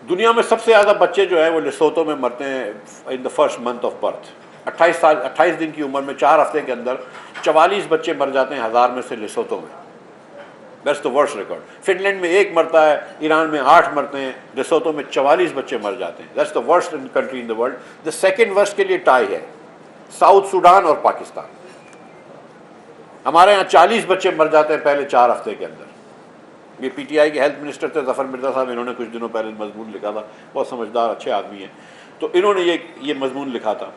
दुनिया में सबसे ज़्यादा बच्चे जो है वो लेसोतो में मरते हैं in the first month of birth. 28 दिन की उम्र में 4 हफ्ते के अंदर 44 बच्चे मर जाते हैं 1000 में से लेसोतो में। That's the worst record. Finland में 1 मरता है, ईरान में 8 मरते हैं, लेसोतो में 44 बच्चे मर जाते हैं। That's the worst country in the world. The second worst के लिए टाई है साउथ सूडान और पाकिस्तान। हमारे यहाँ 40 बच्चे मर जाते हैं पहले 4 हफ्ते के अंदर। ये पीटीआई के हेल्थ मिनिस्टर थे जफर मिर्जा साहब, इन्होंने कुछ दिनों पहले मजमून लिखा था, बहुत समझदार अच्छे आदमी हैं, तो इन्होंने ये मजमून लिखा था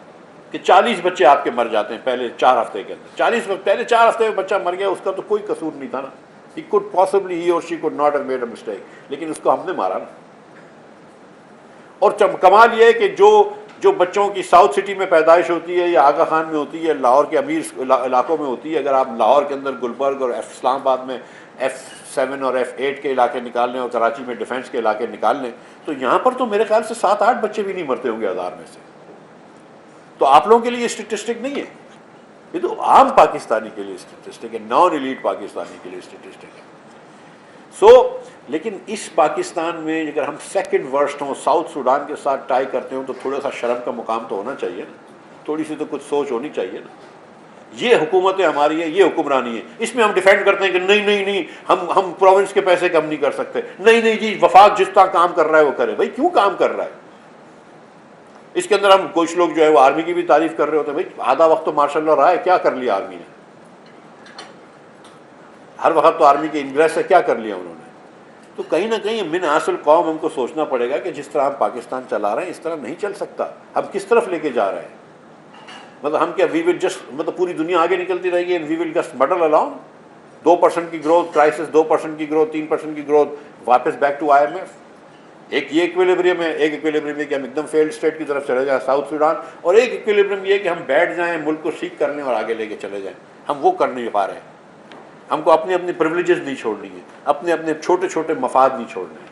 कि 40 बच्चे आपके मर जाते हैं पहले 4 हफ्ते के अंदर। 40 पहले 4 हफ्ते में बच्चा मर गया, उसका तो कोई कसूर नहीं था ना, ही कुड पॉसिबली ही और she could not have made a mistake, लेकिन उसको हमने मारा ना। और कमाल ये है कि जो बच्चों की साउथ सिटी में पैदाइश होती है या आगा खान में होती है, लाहौर के अमीर इलाकों में होती है, अगर आप लाहौर के अंदर गुलबर्ग और इस्लामाबाद में F7 और F8 के इलाके निकाल लें और कराची में डिफेंस के इलाके निकाल लें, तो यहाँ पर तो मेरे ख्याल से 7-8 बच्चे भी नहीं मरते होंगे 1000 में से। तो आप लोगों के लिए स्टेटिस्टिक नहीं है, ये तो आम पाकिस्तानी के लिए स्टेटिस्टिक है, नॉन एलीट पाकिस्तानी के लिए स्टेटिस्टिक है। लेकिन इस पाकिस्तान में अगर हम सेकंड वर्स्ट हों, साउथ सूडान के साथ टाई करते हो, तो थोड़ा सा शर्म का मुकाम तो होना चाहिए ना, थोड़ी सी तो कुछ सोच होनी चाहिए ना। ये हुकूमतें हमारी है, ये हुक्मरानी है, इसमें हम डिफेंड करते हैं कि नहीं हम प्रोविंस के पैसे कम नहीं कर सकते, नहीं जी वफाक जिस तरह काम कर रहा है वो करे। भाई क्यों काम कर रहा है? इसके अंदर हम कुछ लोग जो है वो आर्मी की भी तारीफ कर रहे होते हैं, भाई आधा वक्त तो मार्शल लॉ रहा है, क्या कर लिया आर्मी ने? हर वक्त तो आर्मी के इंग्रेस से क्या कर लिया उन्होंने? तो कहीं ना कहीं मिन हासिल कौम हमको सोचना पड़ेगा कि जिस तरह हम पाकिस्तान चला रहे हैं इस तरह नहीं चल सकता। हम किस तरफ लेके जा रहे हैं? मतलब हम क्या वी विल जस्ट मतलब पूरी दुनिया आगे निकलती रहेगी एंड वी विल जस्ट मडल अलाउंड? 2% की ग्रोथ क्राइसिस, 2% की ग्रोथ, 3% की ग्रोथ, वापस बैक टू IMF। एक ये इक्विलिब्रियम है, एक इक्विलिब्रियम है कि हम एकदम फेल्ड स्टेट की तरफ चले जाएं साउथ सूडान, और एक इक्विलिब्रियम ये कि हम बैठ जाएं, मुल्क को सीख कर लें और आगे लेके चले जाएं। हम वो कर नहीं पा रहे हैं। हमको अपनी अपनी प्रिविलेजेस नहीं छोड़नी है, अपने अपने छोटे छोटे मफाद नहीं छोड़ने हैं,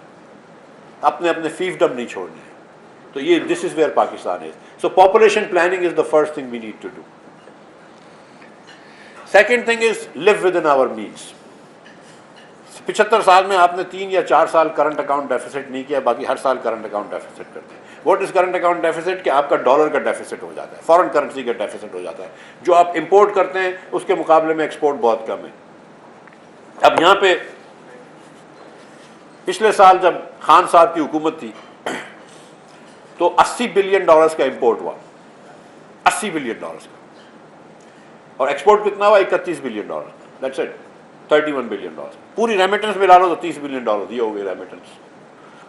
अपने अपने फीफडम नहीं छोड़ने हैं। तो ये this is where Pakistan is. So population planning is the first thing we need to do. Second thing is live within our means. 75 साल में आपने 3 या 4 साल करंट अकाउंट डेफिसिट नहीं किया, बाकी हर साल करंट अकाउंट डेफिसिट करते हैं। What is current account deficit? कि आपका डॉलर का डेफिसिट हो जाता है, फॉरेन करेंसी का डेफिसिट हो जाता है। जो आप इंपोर्ट करते हैं उसके मुकाबले में एक्सपोर्ट बहुत कम है। अब यहाँ पे पिछले साल जब खान साहब की हुकूमत थी तो $80 बिलियन का इंपोर्ट हुआ, $80 बिलियन का, और एक्सपोर्ट कितना हुआ? $31 बिलियन। That's it, $31 billion. पूरी रेमिटेंस मिला लो तो $30 बिलियन ये हो गई रेमिटेंस।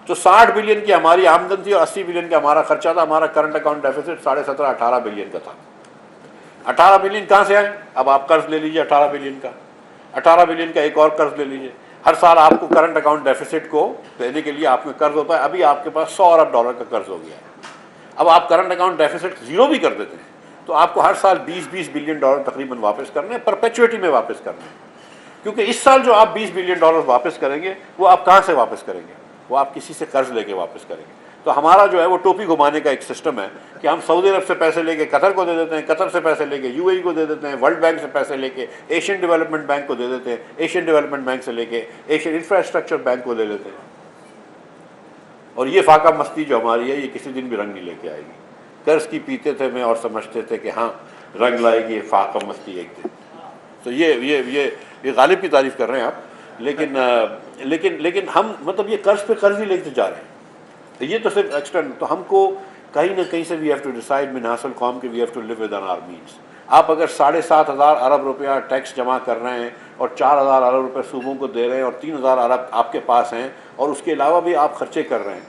तो 60 बिलियन की हमारी आमदन थी और 80 बिलियन का हमारा खर्चा था। हमारा करंट अकाउंट डेफिसिट 17.5-18 बिलियन का था। 18 बिलियन कहाँ से आए? अब आप कर्ज ले लीजिए 18 बिलियन का, 18 बिलियन का एक और कर्ज ले लीजिए। हर साल आपको करंट अकाउंट डेफिसिट को देने के लिए आप में कर्ज होता है। अभी आपके पास $100 अरब का कर्ज हो गया है। अब आप करंट अकाउंट डेफिसिट जीरो भी कर देते हैं तो आपको हर साल $20 बिलियन तकरीबन वापस करने हैं, परपेचुइटी में वापस करने हैं। क्योंकि इस साल जो आप $20 बिलियन वापस करेंगे वो आप कहाँ से वापस करेंगे? वो आप किसी से कर्ज लेके वापस करेंगे। तो हमारा जो है वो टोपी घुमाने का एक सिस्टम है कि हम सऊदी अरब से पैसे लेके कतर को दे देते हैं, कतर से पैसे लेके यूएई को दे देते हैं, वर्ल्ड बैंक से पैसे लेके एशियन डेवलपमेंट बैंक को दे देते हैं, एशियन डेवलपमेंट बैंक से लेके एशियन इंफ्रास्ट्रक्चर बैंक को ले लेते हैं। और ये फाका मस्ती जो हमारी है ये किसी दिन भी रंग नहीं लेके आएगी। कर्ज की पीते थे मैं और समझते थे कि हाँ रंग लाएगी फाका मस्ती एक दिन। तो ये गालिब की तारीफ कर रहे हैं आप, लेकिन हम मतलब ये कर्ज पे कर्ज ही लेते जा रहे हैं। तो ये तो सिर्फ एक्स्ट्रा, तो हमको कहीं ना कहीं से वी हैव टू डिसाइड मिनासल कौम के we have to live with our means. आप अगर 7,500 अरब रुपया टैक्स जमा कर रहे हैं और 4,000 अरब रुपये सूबों को दे रहे हैं और 3,000 अरब आपके पास हैं और उसके अलावा भी आप खर्चे कर रहे हैं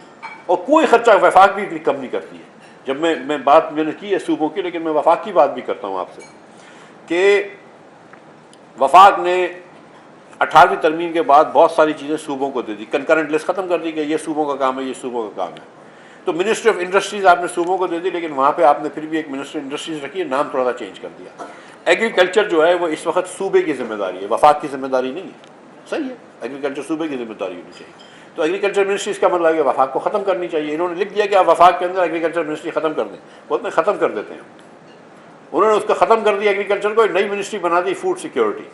और कोई खर्चा वफाक भी इतनी कम नहीं करती है। जब मैं बात मैंने की है सूबों की, लेकिन मैं वफाक की बात भी करता हूँ आपसे कि वफाक ने 18वीं तरमीम के बाद बहुत सारी चीज़ें सूबों को दे दी, कंकरेंट लिस्ट ख़त्म कर दी कि ये सूबों का काम है, ये सूबों का काम है। तो मिनिस्ट्री ऑफ इंडस्ट्रीज़ आपने सूबों को दे दी, लेकिन वहाँ पे आपने फिर भी एक मिनिस्ट्री इंडस्ट्रीज़ रखी है, नाम थोड़ा सा चेंज कर दिया। एग्रीकल्चर जो है वो इस वक्त सूबे की जिम्मेदारी है, वफाक की जिम्मेदारी नहीं है। सही है, एग्रीकल्चर सूबे की जिम्मेदारी होनी चाहिए। तो एग्रीकल्चर मिनिस्ट्री इसका मतलब है वफाक को ख़त्म करनी चाहिए। इन्होंने लिख दिया कि आप वफाक के अंदर एग्रीकल्चर मिनिस्ट्री ख़त्म कर दें, बोलते हैं ख़त्म कर देते हैं। उन्होंने उसका ख़त्म कर दिया एग्रीकल्चर को, एक नई मिनिस्ट्री बना दी फूड सिक्योरिटी।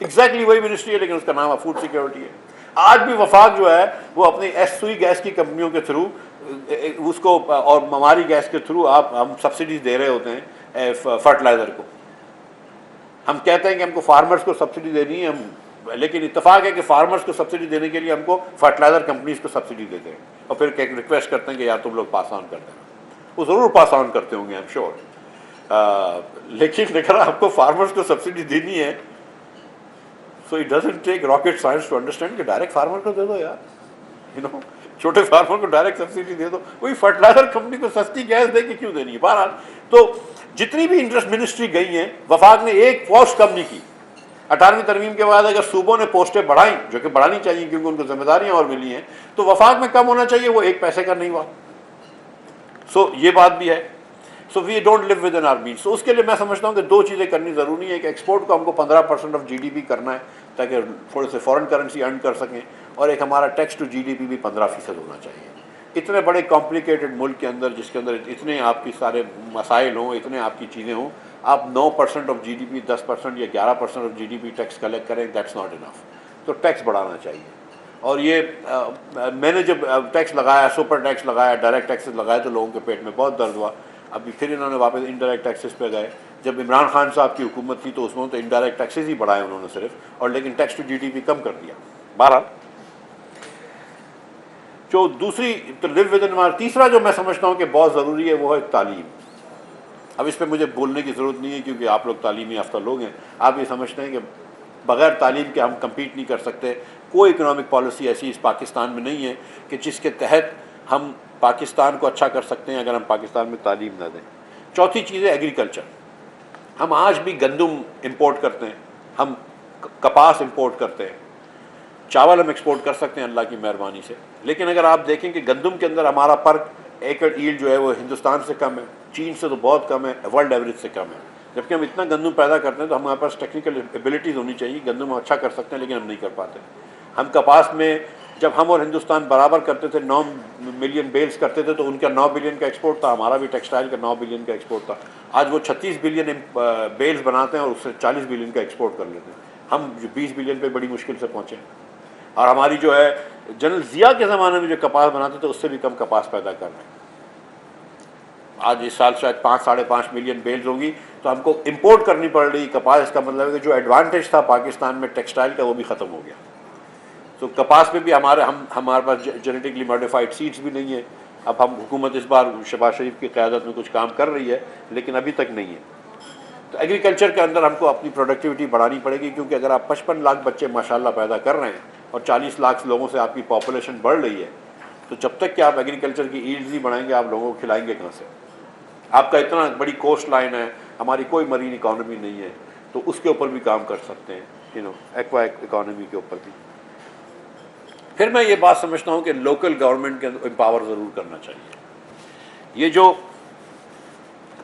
एग्जैक्टली वही मिनिस्ट्री है लेकिन उसका नाम फूड सिक्योरिटी है। आज भी वफाक जो है वो अपनी एसुई गैस की कंपनियों के थ्रू उसको और हमारी गैस के थ्रू हम सब्सिडीज दे रहे होते हैं फर्टिलाइजर को। हम कहते हैं कि हमको फार्मर्स को सब्सिडी देनी है, लेकिन इत्तेफाक है कि फार्मर्स को सब्सिडी देने के लिए हमको फर्टिलाइजर कंपनीज को सब्सिडी देते हैं और फिर रिक्वेस्ट करते हैं कि यार तुम लोग पास ऑन कर देना। वो ज़रूर पास ऑन करते होंगे आई एम श्योर, लेकिन अगर आपको फार्मर्स को सब्सिडी देनी है so it doesn't take rocket science to understand कि डायरेक्ट फार्मर को दे दो यार, छोटे फार्मर को डायरेक्ट सब्सिडी दे दो। वही फर्टिलाइजर कंपनी को सस्ती गैस दे के क्यों देनी है। बहरहाल तो जितनी भी इंडस्ट्री मिनिस्ट्री गई हैं वफाक ने एक पोस्ट कम नहीं की। 18वीं तरमीम के बाद अगर सूबों ने पोस्टें बढ़ाई, जो कि बढ़ानी चाहिए क्योंकि उनको जिम्मेदारियां और मिली हैं, तो वफाक में कम होना चाहिए, वो एक पैसे का नहीं हुआ। सो ये बात भी है। So we don't live within our means. तो उसके लिए मैं समझता हूँ कि दो चीज़ें करनी ज़रूरी है कि एक्सपोर्ट को हमको 15% ऑफ GDP करना है ताकि थोड़े से फॉरेन करेंसी अर्न कर सकें, और एक हमारा टैक्स टू GDP भी 15% होना चाहिए। इतने बड़े कॉम्प्लिकेटेड मुल्क के अंदर, जिसके अंदर इतने आपकी सारे मसाइल हों, इतने आपकी चीज़ें हों, आप 9% ऑफ GDP, 10% या 11% ऑफ GDP टैक्स कलेक्ट करें, दैट्स नॉट इनफ। तो टैक्स बढ़ाना चाहिए। और ये मैंने जब टैक्स लगाया, सुपर टैक्स लगाया, डायरेक्ट टैक्सेस लगाए, तो लोगों के पेट में बहुत दर्द हुआ। अभी फिर इन्होंने वापस इनडायरेक्ट टैक्सेस पे गए। जब इमरान खान साहब की हुकूमत थी तो उसमें तो इनडायरेक्ट टैक्सेस ही बढ़ाए उन्होंने सिर्फ, और लेकिन टैक्स टू GDP कम कर दिया। बहरहाल जो दूसरी तो लिव विद इन, तीसरा जो मैं समझता हूँ कि बहुत ज़रूरी है वो है तालीम। अब इस पर मुझे बोलने की ज़रूरत नहीं है क्योंकि आप लोग तालीमी याफ्ता लोग हैं। आप ये समझते हैं कि बग़ैर तालीम के हम कम्पीट नहीं कर सकते। कोई इकनॉमिक पॉलिसी ऐसी इस पाकिस्तान में नहीं है कि जिसके तहत हम पाकिस्तान को अच्छा कर सकते हैं अगर हम पाकिस्तान में तालीम ना दें। चौथी चीज़ है एग्रीकल्चर। हम आज भी गंदम इंपोर्ट करते हैं, हम कपास इंपोर्ट करते हैं, चावल हम एक्सपोर्ट कर सकते हैं अल्लाह की मेहरबानी से। लेकिन अगर आप देखें कि गंदम के अंदर हमारा पर एकड़ ईल्ड जो है वो हिंदुस्तान से कम है, चीन से तो बहुत कम है, वर्ल्ड एवरेज से कम है। जबकि हम इतना गंदम पैदा करते हैं तो हमारे पास टेक्निकल एबिलिटीज़ होनी चाहिए, गंदम हम अच्छा कर सकते हैं लेकिन हम नहीं कर पाते। हम कपास में जब हम और हिंदुस्तान बराबर करते थे, 9 मिलियन बेल्स करते थे, तो उनका 9 बिलियन का एक्सपोर्ट था, हमारा भी टेक्सटाइल का 9 बिलियन का एक्सपोर्ट था। आज वो 36 बिलियन बेल्स बनाते हैं और उससे 40 बिलियन का एक्सपोर्ट कर लेते हैं। हम जो 20 बिलियन पे बड़ी मुश्किल से पहुँचे। और हमारी जो है जनरल ज़िया के ज़माने में जो कपास बनाते थे उससे भी कम कपास पैदा कर रहे हैं। आज इस साल शायद 5-5.5 मिलियन बेल्स होगी, तो हमको इंपोर्ट करनी पड़ रही कपास। इसका मतलब है कि जो एडवांटेज था पाकिस्तान में टेक्सटाइल का वो भी ख़त्म हो गया। तो कपास में भी हमारे पास जेनेटिकली मॉडिफाइड सीड्स भी नहीं है। अब हम हुकूमत इस बार शहबाज शरीफ की क़यादत में कुछ काम कर रही है लेकिन अभी तक नहीं है। तो एग्रीकल्चर के अंदर हमको अपनी प्रोडक्टिविटी बढ़ानी पड़ेगी, क्योंकि अगर आप 55 लाख बच्चे माशाल्लाह पैदा कर रहे हैं और 40 लाख लोगों से आपकी पॉपुलेशन बढ़ रही है, तो जब तक कि आप एग्रीकल्चर की ईल्ड्स नहीं बढ़ाएंगे आप लोगों को खिलाएंगे कहाँ से। आपका इतना बड़ी कोस्ट लाइन है, हमारी कोई मरीन इकॉनमी नहीं है, तो उसके ऊपर भी काम कर सकते हैं, एक्वा इकॉनमी के ऊपर भी। फिर मैं ये बात समझता हूँ कि लोकल गवर्नमेंट के एम्पावर ज़रूर करना चाहिए। ये जो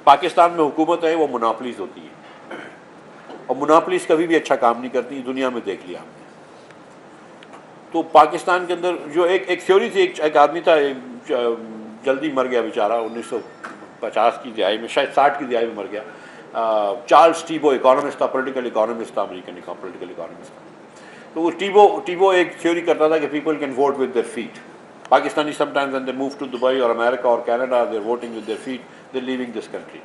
पाकिस्तान में हुकूमत है वो मोनोपलीज होती है, और मोनोपलीज कभी भी अच्छा काम नहीं करती, दुनिया में देख लिया हमने। तो पाकिस्तान के अंदर जो एक थ्योरी थी, एक आदमी था, जल्दी मर गया बेचारा, 1950 की दिहाई में, शायद 60 की दिहाई में मर गया, चार्ल्स टीबो, इकोनॉमिस्ट था, पॉलिटिकल इकोनॉमिस्ट था, अमेरिकन पॉलिटिकल इकोनॉमिस्ट था। तो वो टीबो एक थ्योरी करता था कि people can vote with their feet. Pakistani sometimes when they move to Dubai और अमेरिका और Canada, they are voting with their feet, they are leaving this country.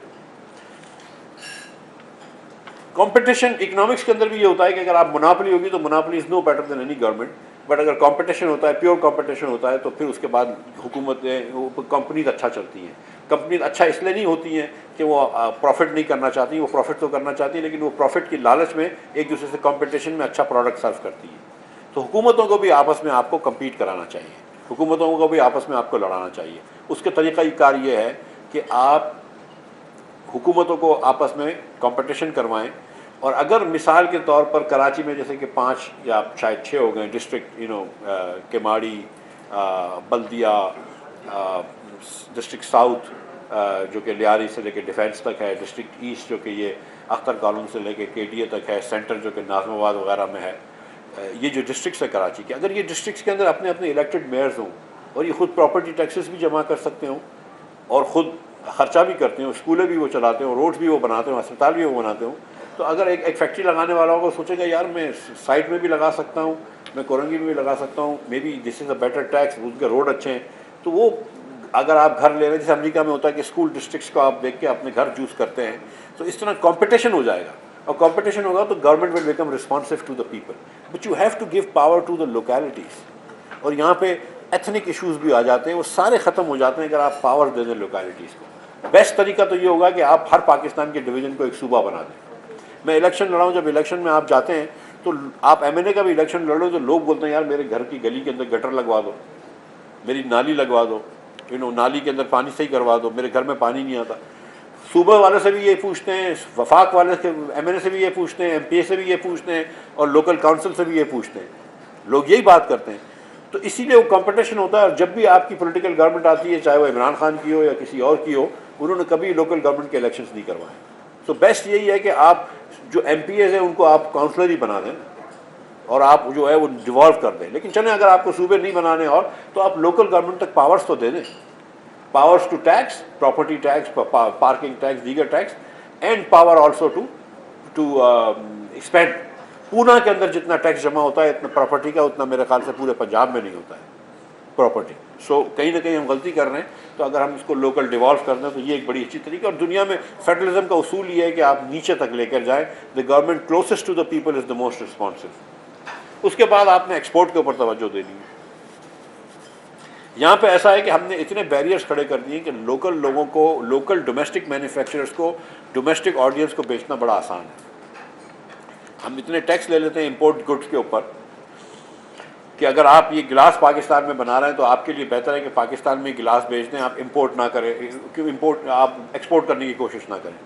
Competition economics के अंदर भी ये होता है कि अगर आप मोनोपोली होगी तो monopoly is no better than any government, but अगर कंपटीशन होता है, प्योर कंपटीशन होता है, तो फिर उसके बाद हुकूमतें, कंपनीज अच्छा चलती हैं। कंपनीज अच्छा इसलिए नहीं होती हैं कि वो प्रॉफिट नहीं करना चाहती, वो प्रॉफिट तो करना चाहती है, लेकिन वो प्रॉफिट की लालच में एक दूसरे से कंपटीशन में अच्छा प्रोडक्ट सर्व करती है। तो हुकूमतों को भी आपस में आपको कम्पीट कराना चाहिए, हुकूमतों को भी आपस में आपको लड़ाना चाहिए। उसके तरीक़ाकार ये है कि आप हुकूमतों को आपस में कंपटीशन करवाएं। और अगर मिसाल के तौर पर कराची में जैसे कि 5 या शायद 6 हो गए डिस्ट्रिक्ट, केमाड़ी, बल्दिया, डिस्ट्रिक्ट साउथ जो कि लियारी से लेकर डिफेंस तक है, डिस्ट्रिक्ट ईस्ट जो कि ये अख्तर कॉलोनी से लेकर केडीए तक है, सेंटर जो कि नाज़माबाद वगैरह में है, ये जो डिस्ट्रिक्ट्स है कराची के, अगर ये डिस्ट्रिक्ट्स के अंदर अपने अपने इलेक्टेड मेयर्स हों और ये खुद प्रॉपर्टी टैक्सेस भी जमा कर सकते हों और ख़ुद ख़र्चा भी करते हो, स्कूलें भी वो चलाते हो, रोड्स भी वो बनाते हो, अस्पताल भी वो बनाते हो, तो अगर एक फैक्ट्री लगाने वाला होगा सोचेगा यार मैं साइड में भी लगा सकता हूँ, मैं कोरंगी में भी लगा सकता हूँ, may be this is a better tax, उनके रोड अच्छे हैं। तो वो अगर आप घर ले रहे हैं, जैसे अमेरिका में होता है कि स्कूल डिस्ट्रिक्ट्स को आप देख के अपने घर चूज़ करते हैं, तो इस तरह कॉम्पिटिशन हो जाएगा, और कॉम्पिटिशन होगा तो government will become responsive to the people, but you have to give power to the localities. और यहाँ पे एथनिक इशूज़ भी आ जाते हैं, वो सारे ख़त्म हो जाते हैं अगर आप पावर दे दें लोकेलिटीज़ को। बेस्ट तरीका तो ये होगा कि आप हर पाकिस्तान के डिवीज़न को एक सूबा बना दें। मैं इलेक्शन लड़ा हूँ, जब इलेक्शन में आप जाते हैं तो आप एमएनए का भी इलेक्शन लड़ो तो लोग बोलते हैं यार मेरे घर की गली के अंदर गटर लगवा दो, मेरी नाली लगवा दो, नाली के अंदर पानी सही करवा दो, मेरे घर में पानी नहीं आता। सूबे वाले से भी ये पूछते हैं, वफाक वाले से, एमएनए से भी ये पूछते हैं, एमपीए से भी ये पूछते हैं, और लोकल काउंसिल से भी ये पूछते हैं, लोग यही बात करते हैं। तो इसीलिए वो कंपटीशन होता है। और जब भी आपकी पॉलिटिकल गवर्नमेंट आती है, चाहे वो इमरान खान की हो या किसी और की हो, उन्होंने कभी लोकल गवर्नमेंट के इलेक्शंस नहीं करवाए। तो बेस्ट यही है कि आप जो एमपीएज हैं उनको आप काउंसलर ही बना दें और आप जो है वो डिवॉल्व कर दें। लेकिन चलें, अगर आपको सूबे नहीं बनाने और, तो आप लोकल गवर्नमेंट तक पावर्स तो दे दें, powers to tax, property tax, parking tax, दीगर tax, and power also to expend. Poona के अंदर जितना टैक्स जमा होता है इतना प्रॉपर्टी का, उतना मेरे ख्याल से पूरे पंजाब में नहीं होता है प्रॉपर्टी। सो कहीं ना कहीं हम गलती कर रहे हैं। तो अगर हम इसको लोकल डिवॉल्व कर दें तो ये एक बड़ी अच्छी तरीका। और दुनिया में फेडरलिज्म का उसूल ये है कि आप नीचे तक लेकर जाएं, the government closest to the people is the most responsive. उसके बाद आपने एक्सपोर्ट के ऊपर तवज्जो देनी है। यहाँ पे ऐसा है कि हमने इतने बैरियर्स खड़े कर दिए कि लोकल लोगों को, लोकल डोमेस्टिक मैन्युफैक्चरर्स को डोमेस्टिक ऑडियंस को बेचना बड़ा आसान है। हम इतने टैक्स ले लेते हैं इंपोर्ट गुड्स के ऊपर कि अगर आप ये गिलास पाकिस्तान में बना रहे हैं तो आपके लिए बेहतर है कि पाकिस्तान में गिलास बेच दें, आप इंपोर्ट ना करें, क्यों इंपोर्ट, आप एक्सपोर्ट करने की कोशिश ना करें।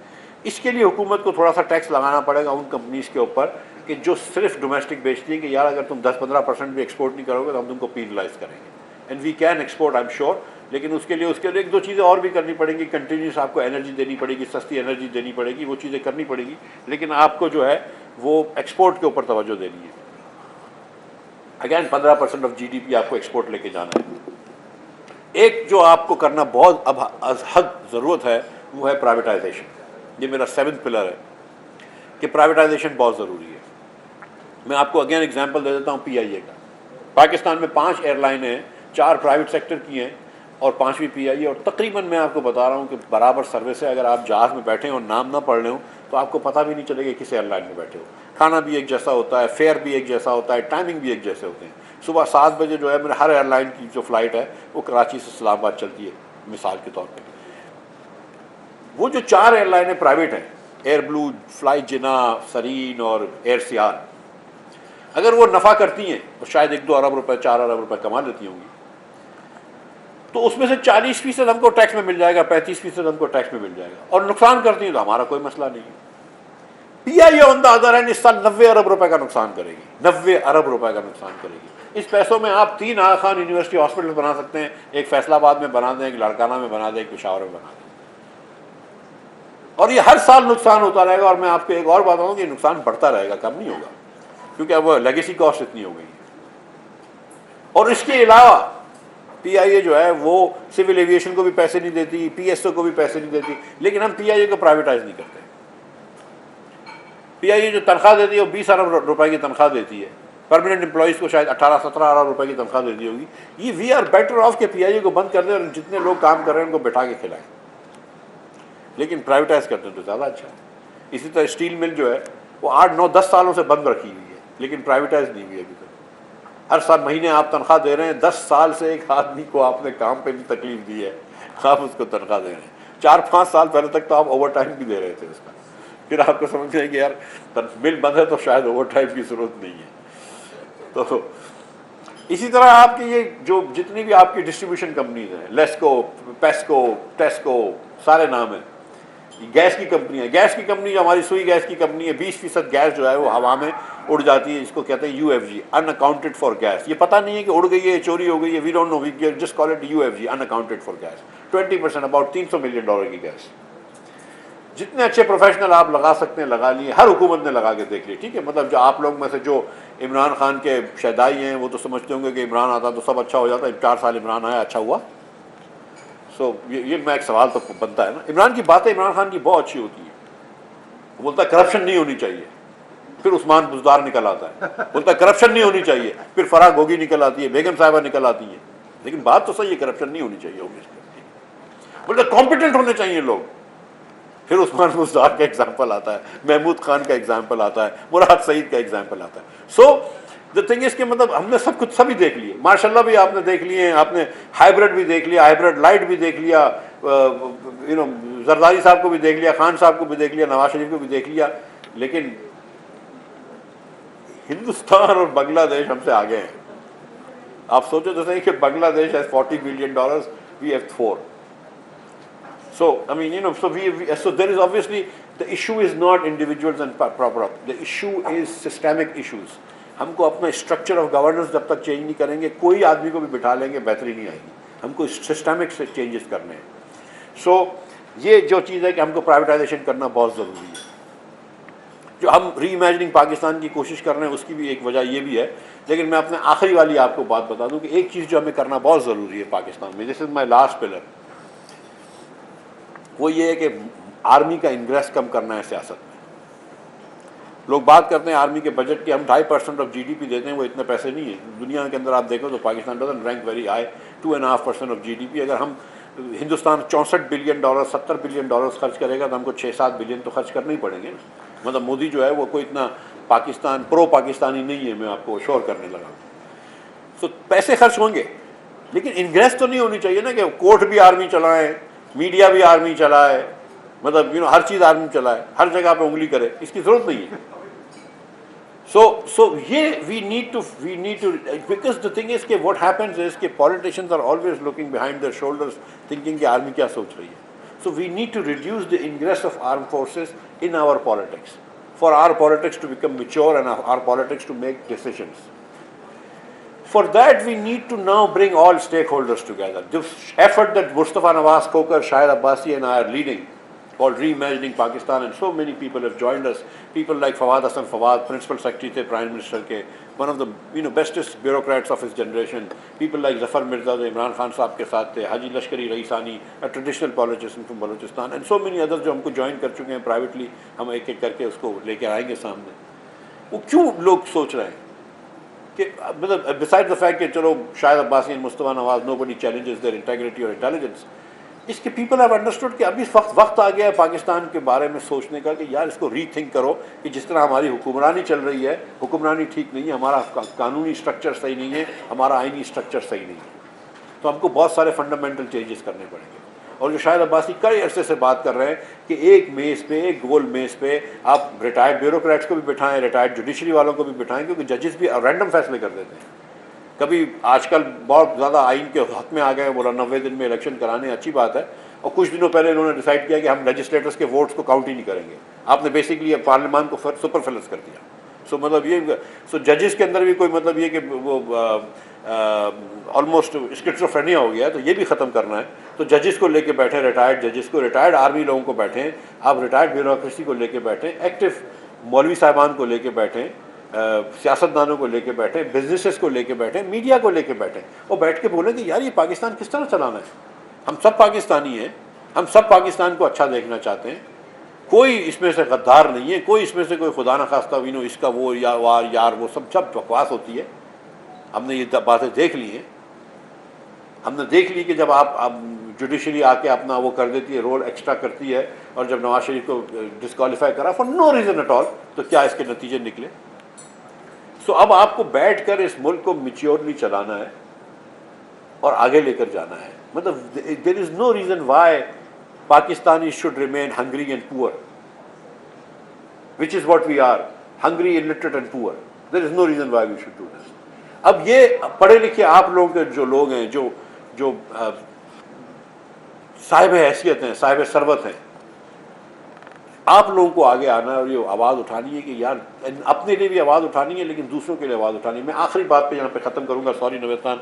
इसके लिए हुकूमत को थोड़ा सा टैक्स लगाना पड़ेगा उन कंपनीज़ के ऊपर कि जो सिर्फ डोमेस्टिक बेचती हैं, कि यार अगर तुम 10-15% भी एक्सपोर्ट नहीं करोगे तो हम तुमको पीनलाइज करेंगे। And we can export, I am sure. लेकिन उसके लिए 1-2 चीज़ें और भी करनी पड़ेंगी। कंटिन्यूस आपको एनर्जी देनी पड़ेगी, सस्ती एनर्जी देनी पड़ेगी, वो चीज़ें करनी पड़ेगी। लेकिन आपको जो है वो एक्सपोर्ट के ऊपर तवज्जो देनी है। अगैन 15% ऑफ जीडीपी आपको एक्सपोर्ट लेके जाना है। एक जो आपको करना बहुत अब हद ज़रूरत है वो है प्राइवेटाइजेशन। ये मेरा 7th पिलर है कि प्राइवेटाइजेशन बहुत ज़रूरी है। मैं आपको अगेन एग्जांपल दे देता हूँ पीआईए का। पाकिस्तान में 5 एयरलाइनें हैं, 4 प्राइवेट सेक्टर की हैं और 5वीं पीआईए। और तकरीबन मैं आपको बता रहा हूँ कि बराबर सर्विस है। अगर आप जहाज़ में बैठे और नाम ना पढ़ रहे हो तो आपको पता भी नहीं चलेगा किस एयरलाइन में बैठे हो। खाना भी एक जैसा होता है, फेयर भी एक जैसा होता है, टाइमिंग भी एक जैसे होते हैं। सुबह 7 बजे जो है मेरे हर एयरलाइन की जो फ़्लाइट है वो कराची से इस्लामाबाद चलती है, मिसाल के तौर पर। वो जो 4 एयरलाइनें प्राइवेट हैं, एयर ब्लू, फ्लाई जिना, सरीन और एयर सियार, अगर वो नफ़ा करती हैं तो शायद 1-2 अरब रुपए, 4 अरब रुपए कमा लेती होंगी। तो उसमें से 40% हमको टैक्स में मिल जाएगा, 35% हमको टैक्स में मिल जाएगा। और नुकसान करती हैं तो हमारा कोई मसला नहीं है। PIA on the other hand इस साल 90 अरब रुपए का नुकसान करेगी, 90 अरब रुपए का नुकसान करेगी। इस पैसों में आप 3 आगा खान यूनिवर्सिटी हॉस्पिटल बना सकते हैं, एक फैसलाबाद में बना दें, एक लाड़काना में बना दें, एक पेशावर में बना दें, और ये हर साल नुकसान होता रहेगा। और मैं आपको एक और बात बताऊँ कि नुकसान बढ़ता रहेगा, कम नहीं होगा, क्योंकि अब लेगेसी कॉस्ट इतनी हो गई है। और इसके अलावा पीआईए जो है वो सिविल एविएशन को भी पैसे नहीं देती, पीएसओ को भी पैसे नहीं देती, लेकिन हम पीआईए को प्राइवेटाइज नहीं करते। पीआईए जो तनख्वाह देती है वो 20 अरब रुपए की तनख्वाह देती है, परमानेंट एम्प्लॉइज़ को शायद 18-17 अरब रुपए की तनख्वाह देती होगी। ये वी आर बेटर ऑफ के पीआईए को बंद कर दें और जितने लोग काम कर रहे हैं उनको बैठा के खिलाएं, लेकिन प्राइवेटाइज करते हैं तो ज़्यादा अच्छा है। इसी तरह स्टील मिल जो है वो 8-9-10 सालों से बंद रखी हुई है, लेकिन प्राइवेटाइज नहीं हुई अभी तक। हर साल महीने आप तनख्वाह दे रहे हैं, 10 साल से एक आदमी को आपने काम पे भी तकलीफ दी है, आप उसको तनख्वाह दे रहे हैं। 4-5 साल पहले तक तो आप ओवर टाइम भी दे रहे थे उसका, फिर आपको समझ में कि यार मिल बंद है तो शायद ओवर टाइम की जरूरत नहीं है। तो इसी तरह आपकी ये जो जितनी भी आपकी डिस्ट्रीब्यूशन कंपनीज हैं, लेस्को, पेस्को, टेस्को, सारे नाम हैं, गैस की कंपनी है। गैस की कंपनी जो हमारी सुई गैस की कंपनी है, 20% गैस जो है वो हवा में उड़ जाती है, इसको कहते हैं यूएफजी, अनअकाउंटेड फॉर गैस। ये पता नहीं है कि उड़ गई है, चोरी हो गई है, we don't know, we just call it UFG, unaccounted for gas. 20%, about $300 million की गैस। जितने अच्छे प्रोफेशनल आप लगा सकते हैं लगा लिए, हर हुकूमत ने लगा के देख ली, ठीक है। मतलब जो आप लोग में से जो इमरान खान के शहदाई हैं वो तो समझते होंगे कि इमरान आता तो सब अच्छा हो जाता है, 4 साल इमरान आया अच्छा हुआ। सो ये मैं एक सवाल तो बनता है ना। इमरान की बातें इमरान खान की बहुत अच्छी होती है, वो बोलता है करप्शन नहीं होनी चाहिए, फिर उस्मान बुजदार निकल आता है, बोलता है करप्शन नहीं होनी चाहिए, फिर फराह गोगी निकल आती है, बेगम साहिबा निकल आती है, लेकिन बात तो सही है, करप्शन नहीं होनी चाहिए। बोलता कॉम्पिटेंट होने चाहिए लोग, फिर उस्मान बुजदार का एग्जाम्पल आता है, महमूद खान का एग्जाम्पल आता है, मुराद सईद का एग्जाम्पल आता है। सो द थिंग इज के मतलब हमने सब कुछ सभी देख लिए, माशाल्लाह भी आपने देख लिए हैं, आपने हाइब्रिड भी देख लिया, हाइब्रिड लाइट भी देख लिया, जरदारी साहब को भी देख लिया, खान साहब को भी देख लिया, नवाज शरीफ को भी देख लिया, लेकिन हिंदुस्तान और बांग्लादेश हमसे आगे हैं। आप सोचो तो सही कि Bangladesh has $40 billion, we have 4। So I mean, so so there is obviously the issue is not individuals and proper. The issue is systemic issues. हमको अपना स्ट्रक्चर ऑफ गवर्नेंस जब तक चेंज नहीं करेंगे, कोई आदमी को भी बिठा लेंगे बेहतरी नहीं आएगी। हमको सिस्टमिक से चेंजेस करने हैं। सो ये जो चीज़ है कि हमको प्राइवेटाइजेशन करना बहुत ज़रूरी है। जो हम री इमेजिनिंग पाकिस्तान की कोशिश कर रहे हैं उसकी भी एक वजह ये भी है, लेकिन मैं अपने आखिरी वाली आपको बात बता दूं कि एक चीज़ जो हमें करना बहुत ज़रूरी है पाकिस्तान में, this is my last pillar, वो ये है कि आर्मी का इंग्रेस कम करना है सियासत में। लोग बात करते हैं आर्मी के बजट की, हम 2.5% ऑफ जीडीपी देते हैं, वो इतने पैसे नहीं है। दुनिया के अंदर आप देखो तो Pakistan doesn't rank very high, 2.5% of GDP. अगर हम हिंदुस्तान $64 बिलियन, $70 बिलियन खर्च करेगा तो हमको 6-7 बिलियन तो खर्च करने ही पड़ेंगे ना। मतलब मोदी जो है वो कोई इतना पाकिस्तान प्रो पाकिस्तानी नहीं है, मैं आपको श्योर करने लगा। तो पैसे खर्च होंगे, लेकिन इंग्रेस तो नहीं होनी चाहिए ना कि कोर्ट भी आर्मी चलाएं, मीडिया भी आर्मी चलाए, मतलब हर चीज़ आर्मी चलाए, हर जगह पे उंगली करे, इसकी जरूरत नहीं है। सो ये we need to because the thing is के व्हाट हैपेंस इज के politicians are always looking behind their shoulders thinking कि आर्मी क्या सोच रही है। So we need to reduce the ingress of arm forces in our politics, for our politics to become mature and our politics to make decisions. For that, we need to now bring all stakeholders together. The effort that Mustafa Nawaz Khokar, Shahid Abbasi and I are leading, called Reimagining Pakistan, and so many people have joined us. People like Fawad Hassan Fawad, Principal Secretary थे Prime Minister के, one of the bestest bureaucrats of his generation. People like Zafar Mirza, जो इमरान खान साहब के साथ थे, हाजी लश्करी Raisani, a traditional politician from Balochistan, and so many others जो हमको join कर चुके हैं privately, हम एक एक करके उसको लेके आएंगे सामने। वो क्यों लोग सोच रहे हैं कि मतलब बिसाइड द फैक्ट कि चलो शायद Abbasi and Mustafa Nawaz nobody challenges their integrity और इंटेलिजेंस, इसके पीपल हैव अंडरस्टूड कि अभी वक्त आ गया है पाकिस्तान के बारे में सोचने का कि यार इसको रीथिंक करो कि जिस तरह हमारी हुक्मरानी चल रही है, हुक्मरानी ठीक नहीं है, हमारा कानूनी स्ट्रक्चर सही नहीं है, हमारा आइनी स्ट्रक्चर सही नहीं है, तो हमको बहुत सारे फंडामेंटल चेंजेस करने पड़ेंगे। और जो शायद अब्बासी कई अरसे से बात कर रहे हैं कि एक मेज़ पे, एक गोल मेज़ पे आप रिटायर्ड ब्यूरोक्रेट्स को भी बिठाएं, रिटायर्ड जुडिशरी वालों को भी बिठाएं, क्योंकि जजेस भी रैंडम फैसले कर देते हैं। कभी आजकल बहुत ज़्यादा आइन के हक में आ गए, बोला 90 दिन में इलेक्शन कराने, अच्छी बात है, और कुछ दिनों पहले इन्होंने डिसाइड किया कि हम लेजिस्लेटर्स के वोट्स को काउंट ही नहीं करेंगे। आपने बेसिकली पार्लियामान को सुपरफ्लस कर दिया। सो मतलब ये जजेस के अंदर भी कोई मतलब ये कि वो ऑलमोस्ट स्किज़ोफ्रेनिया हो गया है, तो ये भी ख़त्म करना है। तो जजेस को लेके बैठे, रिटायर्ड जजेस को, रिटायर्ड आर्मी लोगों को बैठे, आप रिटायर्ड ब्यूरोक्रेसी को लेके बैठे, एक्टिव मौलवी साहिबान को लेके बैठे, सियासतदानों को लेके बैठे, बिजनेसेस को लेके बैठे, मीडिया को लेके बैठे और बैठ के बोले कि यार ये पाकिस्तान किस तरह चलाना है। हम सब पाकिस्तानी हैं, हम सब पाकिस्तान को अच्छा देखना चाहते हैं, कोई इसमें से गद्दार नहीं है, कोई इसमें से कोई खुदा न खास्ता विनो इसका वो या वार यार वो सब बकवास होती है। हमने ये बातें देख ली हैं। हमने देख ली कि जब आप जुडिशरी आके अपना वो कर देती है, रोल एक्स्ट्रा करती है, और जब नवाज शरीफ को डिस्क्वालीफाई करा for no reason at all, तो क्या इसके नतीजे निकले। सो अब आपको बैठ कर इस मुल्क को मिच्योरली चलाना है और आगे लेकर जाना है। मतलब there is no reason why Pakistani should remain hungry and poor, which is what we are, hungry, illiterate and poor. There is no reason why we should do this. अब ये पढ़े लिखे आप लोगों के जो लोग हैं, जो साहिब हैसियत हैं, साहिब सरवत हैं, आप लोगों को आगे आना है और ये आवाज़ उठानी है कि यार अपने लिए भी आवाज़ उठानी है, लेकिन दूसरों के लिए आवाज़ उठानी है। मैं आखिरी बात पे यहाँ पे ख़त्म करूँगा, सॉरी नवेस्तान,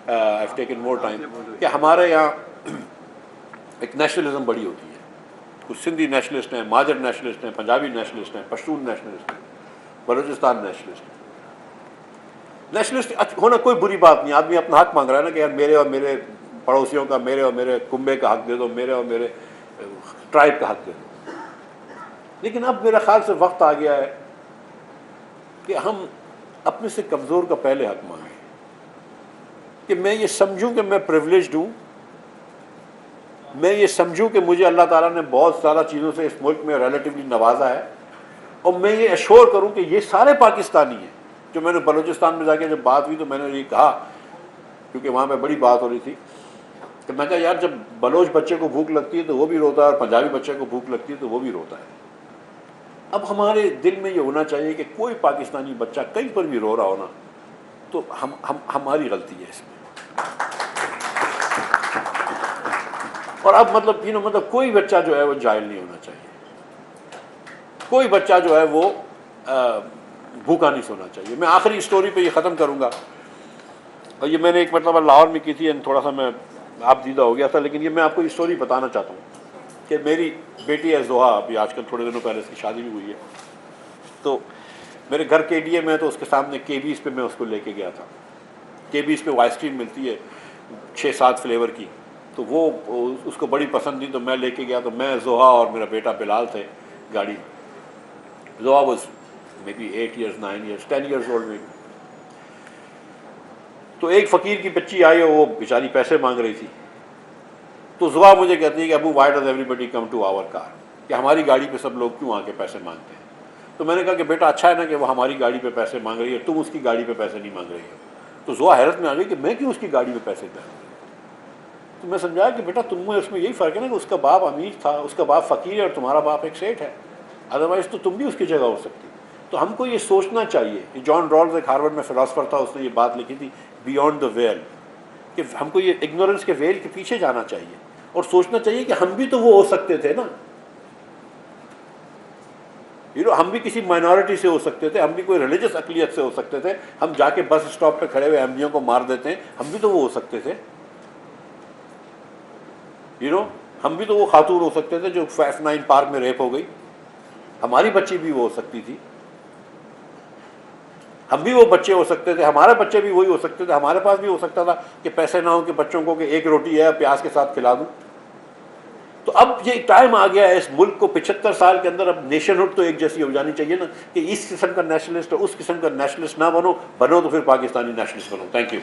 I have taken more time, कि हमारे यहाँ एक नेशनलिज्म बड़ी होती है। कुछ सिंधी नेशनलिस्ट हैं, माजर नेशनलिस्ट हैं, पंजाबी नेशनलिस्ट हैं, पश्तून नेशनलिस्ट हैं, बलूचिस्तान नेशनलिस्ट हैं। नेशनलिस्ट होना कोई बुरी बात नहीं, आदमी अपना हक मांग रहा है ना कि यार मेरे और मेरे पड़ोसियों का, मेरे और मेरे कुंबे का हक दे दो, मेरे और मेरे ट्राइब का हक दे दो। लेकिन अब मेरा ख्याल से वक्त आ गया है कि हम अपने से कमज़ोर का पहले हक मांगें, कि मैं ये समझूं कि मैं प्रिविलेज्ड हूँ, मैं ये समझूं कि मुझे अल्लाह ताला ने बहुत सारा चीज़ों से इस मुल्क में रिलेटिवली नवाजा है, और मैं ये एश्योर करूं कि ये सारे पाकिस्तानी हैं। जो मैंने बलूचिस्तान में जाके जब बात हुई तो मैंने ये कहा, क्योंकि वहाँ पे बड़ी बात हो रही थी, कि मैं कहा यार जब बलोच बच्चे को भूख लगती है तो वो भी रोता है, और पंजाबी बच्चे को भूख लगती है तो वो भी रोता है। अब हमारे दिल में ये होना चाहिए कि कोई पाकिस्तानी बच्चा कहीं पर भी रो रहा हो ना, तो हमारी गलती है इसमें। और अब मतलब कोई बच्चा जो है वो जाहिल नहीं होना चाहिए, कोई बच्चा जो है वो भूखा नहीं सोना चाहिए। मैं आखिरी स्टोरी पे ये ख़त्म करूँगा, और ये मैंने एक मतलब लाहौर में की थी, थोड़ा सा मैं आप दीदा हो गया था, लेकिन ये मैं आपको ये स्टोरी बताना चाहता हूँ कि मेरी बेटी है जोहा, अभी आजकल थोड़े दिनों पहले इसकी शादी भी हुई है, तो मेरे घर KDM है, तो उसके सामने KB's पे मैं उसको लेके गया था। KB's पे वो आइसक्रीम मिलती है 6-7 फ्लेवर की, तो वो उसको बड़ी पसंद थी, तो मैं लेके गया। तो मैं, जोहा और मेरा बेटा बिलाल थे गाड़ी में। जोहा was may be 8 years, 9 years, 10 years old में। तो एक फ़कीर की बच्ची आई और वो बेचारी पैसे मांग रही थी, तो जोहा मुझे कहती है कि अबू why does everybody come to our car, कि हमारी गाड़ी पे सब लोग क्यों आके पैसे मांगते हैं। तो मैंने कहा कि बेटा अच्छा है ना कि वो हमारी गाड़ी पे पैसे मांग रही है, तुम उसकी गाड़ी पे पैसे नहीं मांग रही हो। तो जोहा हैरत में आ गई कि मैं क्यों उसकी गाड़ी पे पैसे दूँ। तो मैं समझाया कि बेटा तुम्हें उसमें यही फ़र्क है ना कि उसका बाप अमीर था, उसका बाप फ़कीर है, और तुम्हारा बाप एक सेठ है, अदरवाइज़ तो तुम भी उसकी जगह हो सकती। तो हमको ये सोचना चाहिए कि जॉन रॉल्स एक हार्वर्ड में फ़िलासफ़र था, उसने ये बात लिखी थी बियॉन्ड द वेल, कि हमको ये इग्नोरेंस के वेल के पीछे जाना चाहिए और सोचना चाहिए कि हम भी तो वो हो सकते थे ना। हम भी किसी माइनॉरिटी से हो सकते थे, हम भी कोई रिलीजियस अक़लियत से हो सकते थे, हम जाके बस स्टॉप पे खड़े हुए अहमदियों को मार देते हैं, हम भी तो वो हो सकते थे। हम भी तो वो खातून हो सकते थे जो F9 पार्क में रेप हो गई, हमारी बच्ची भी वो हो सकती थी, हम भी वो बच्चे हो सकते थे, हमारे बच्चे भी वही हो सकते थे। हमारे पास भी हो सकता था कि पैसे ना हो कि बच्चों को कि एक रोटी है प्याज के साथ खिला दूं। तो अब ये टाइम आ गया है इस मुल्क को 75 साल के अंदर अब नेशनहुड तो एक जैसी हो जानी चाहिए ना, कि इस किस्म का नेशनलिस्ट और उस किस्म का नेशनलिस्ट ना बनो तो फिर पाकिस्तानी नेशनलिस्ट बनो। Thank you.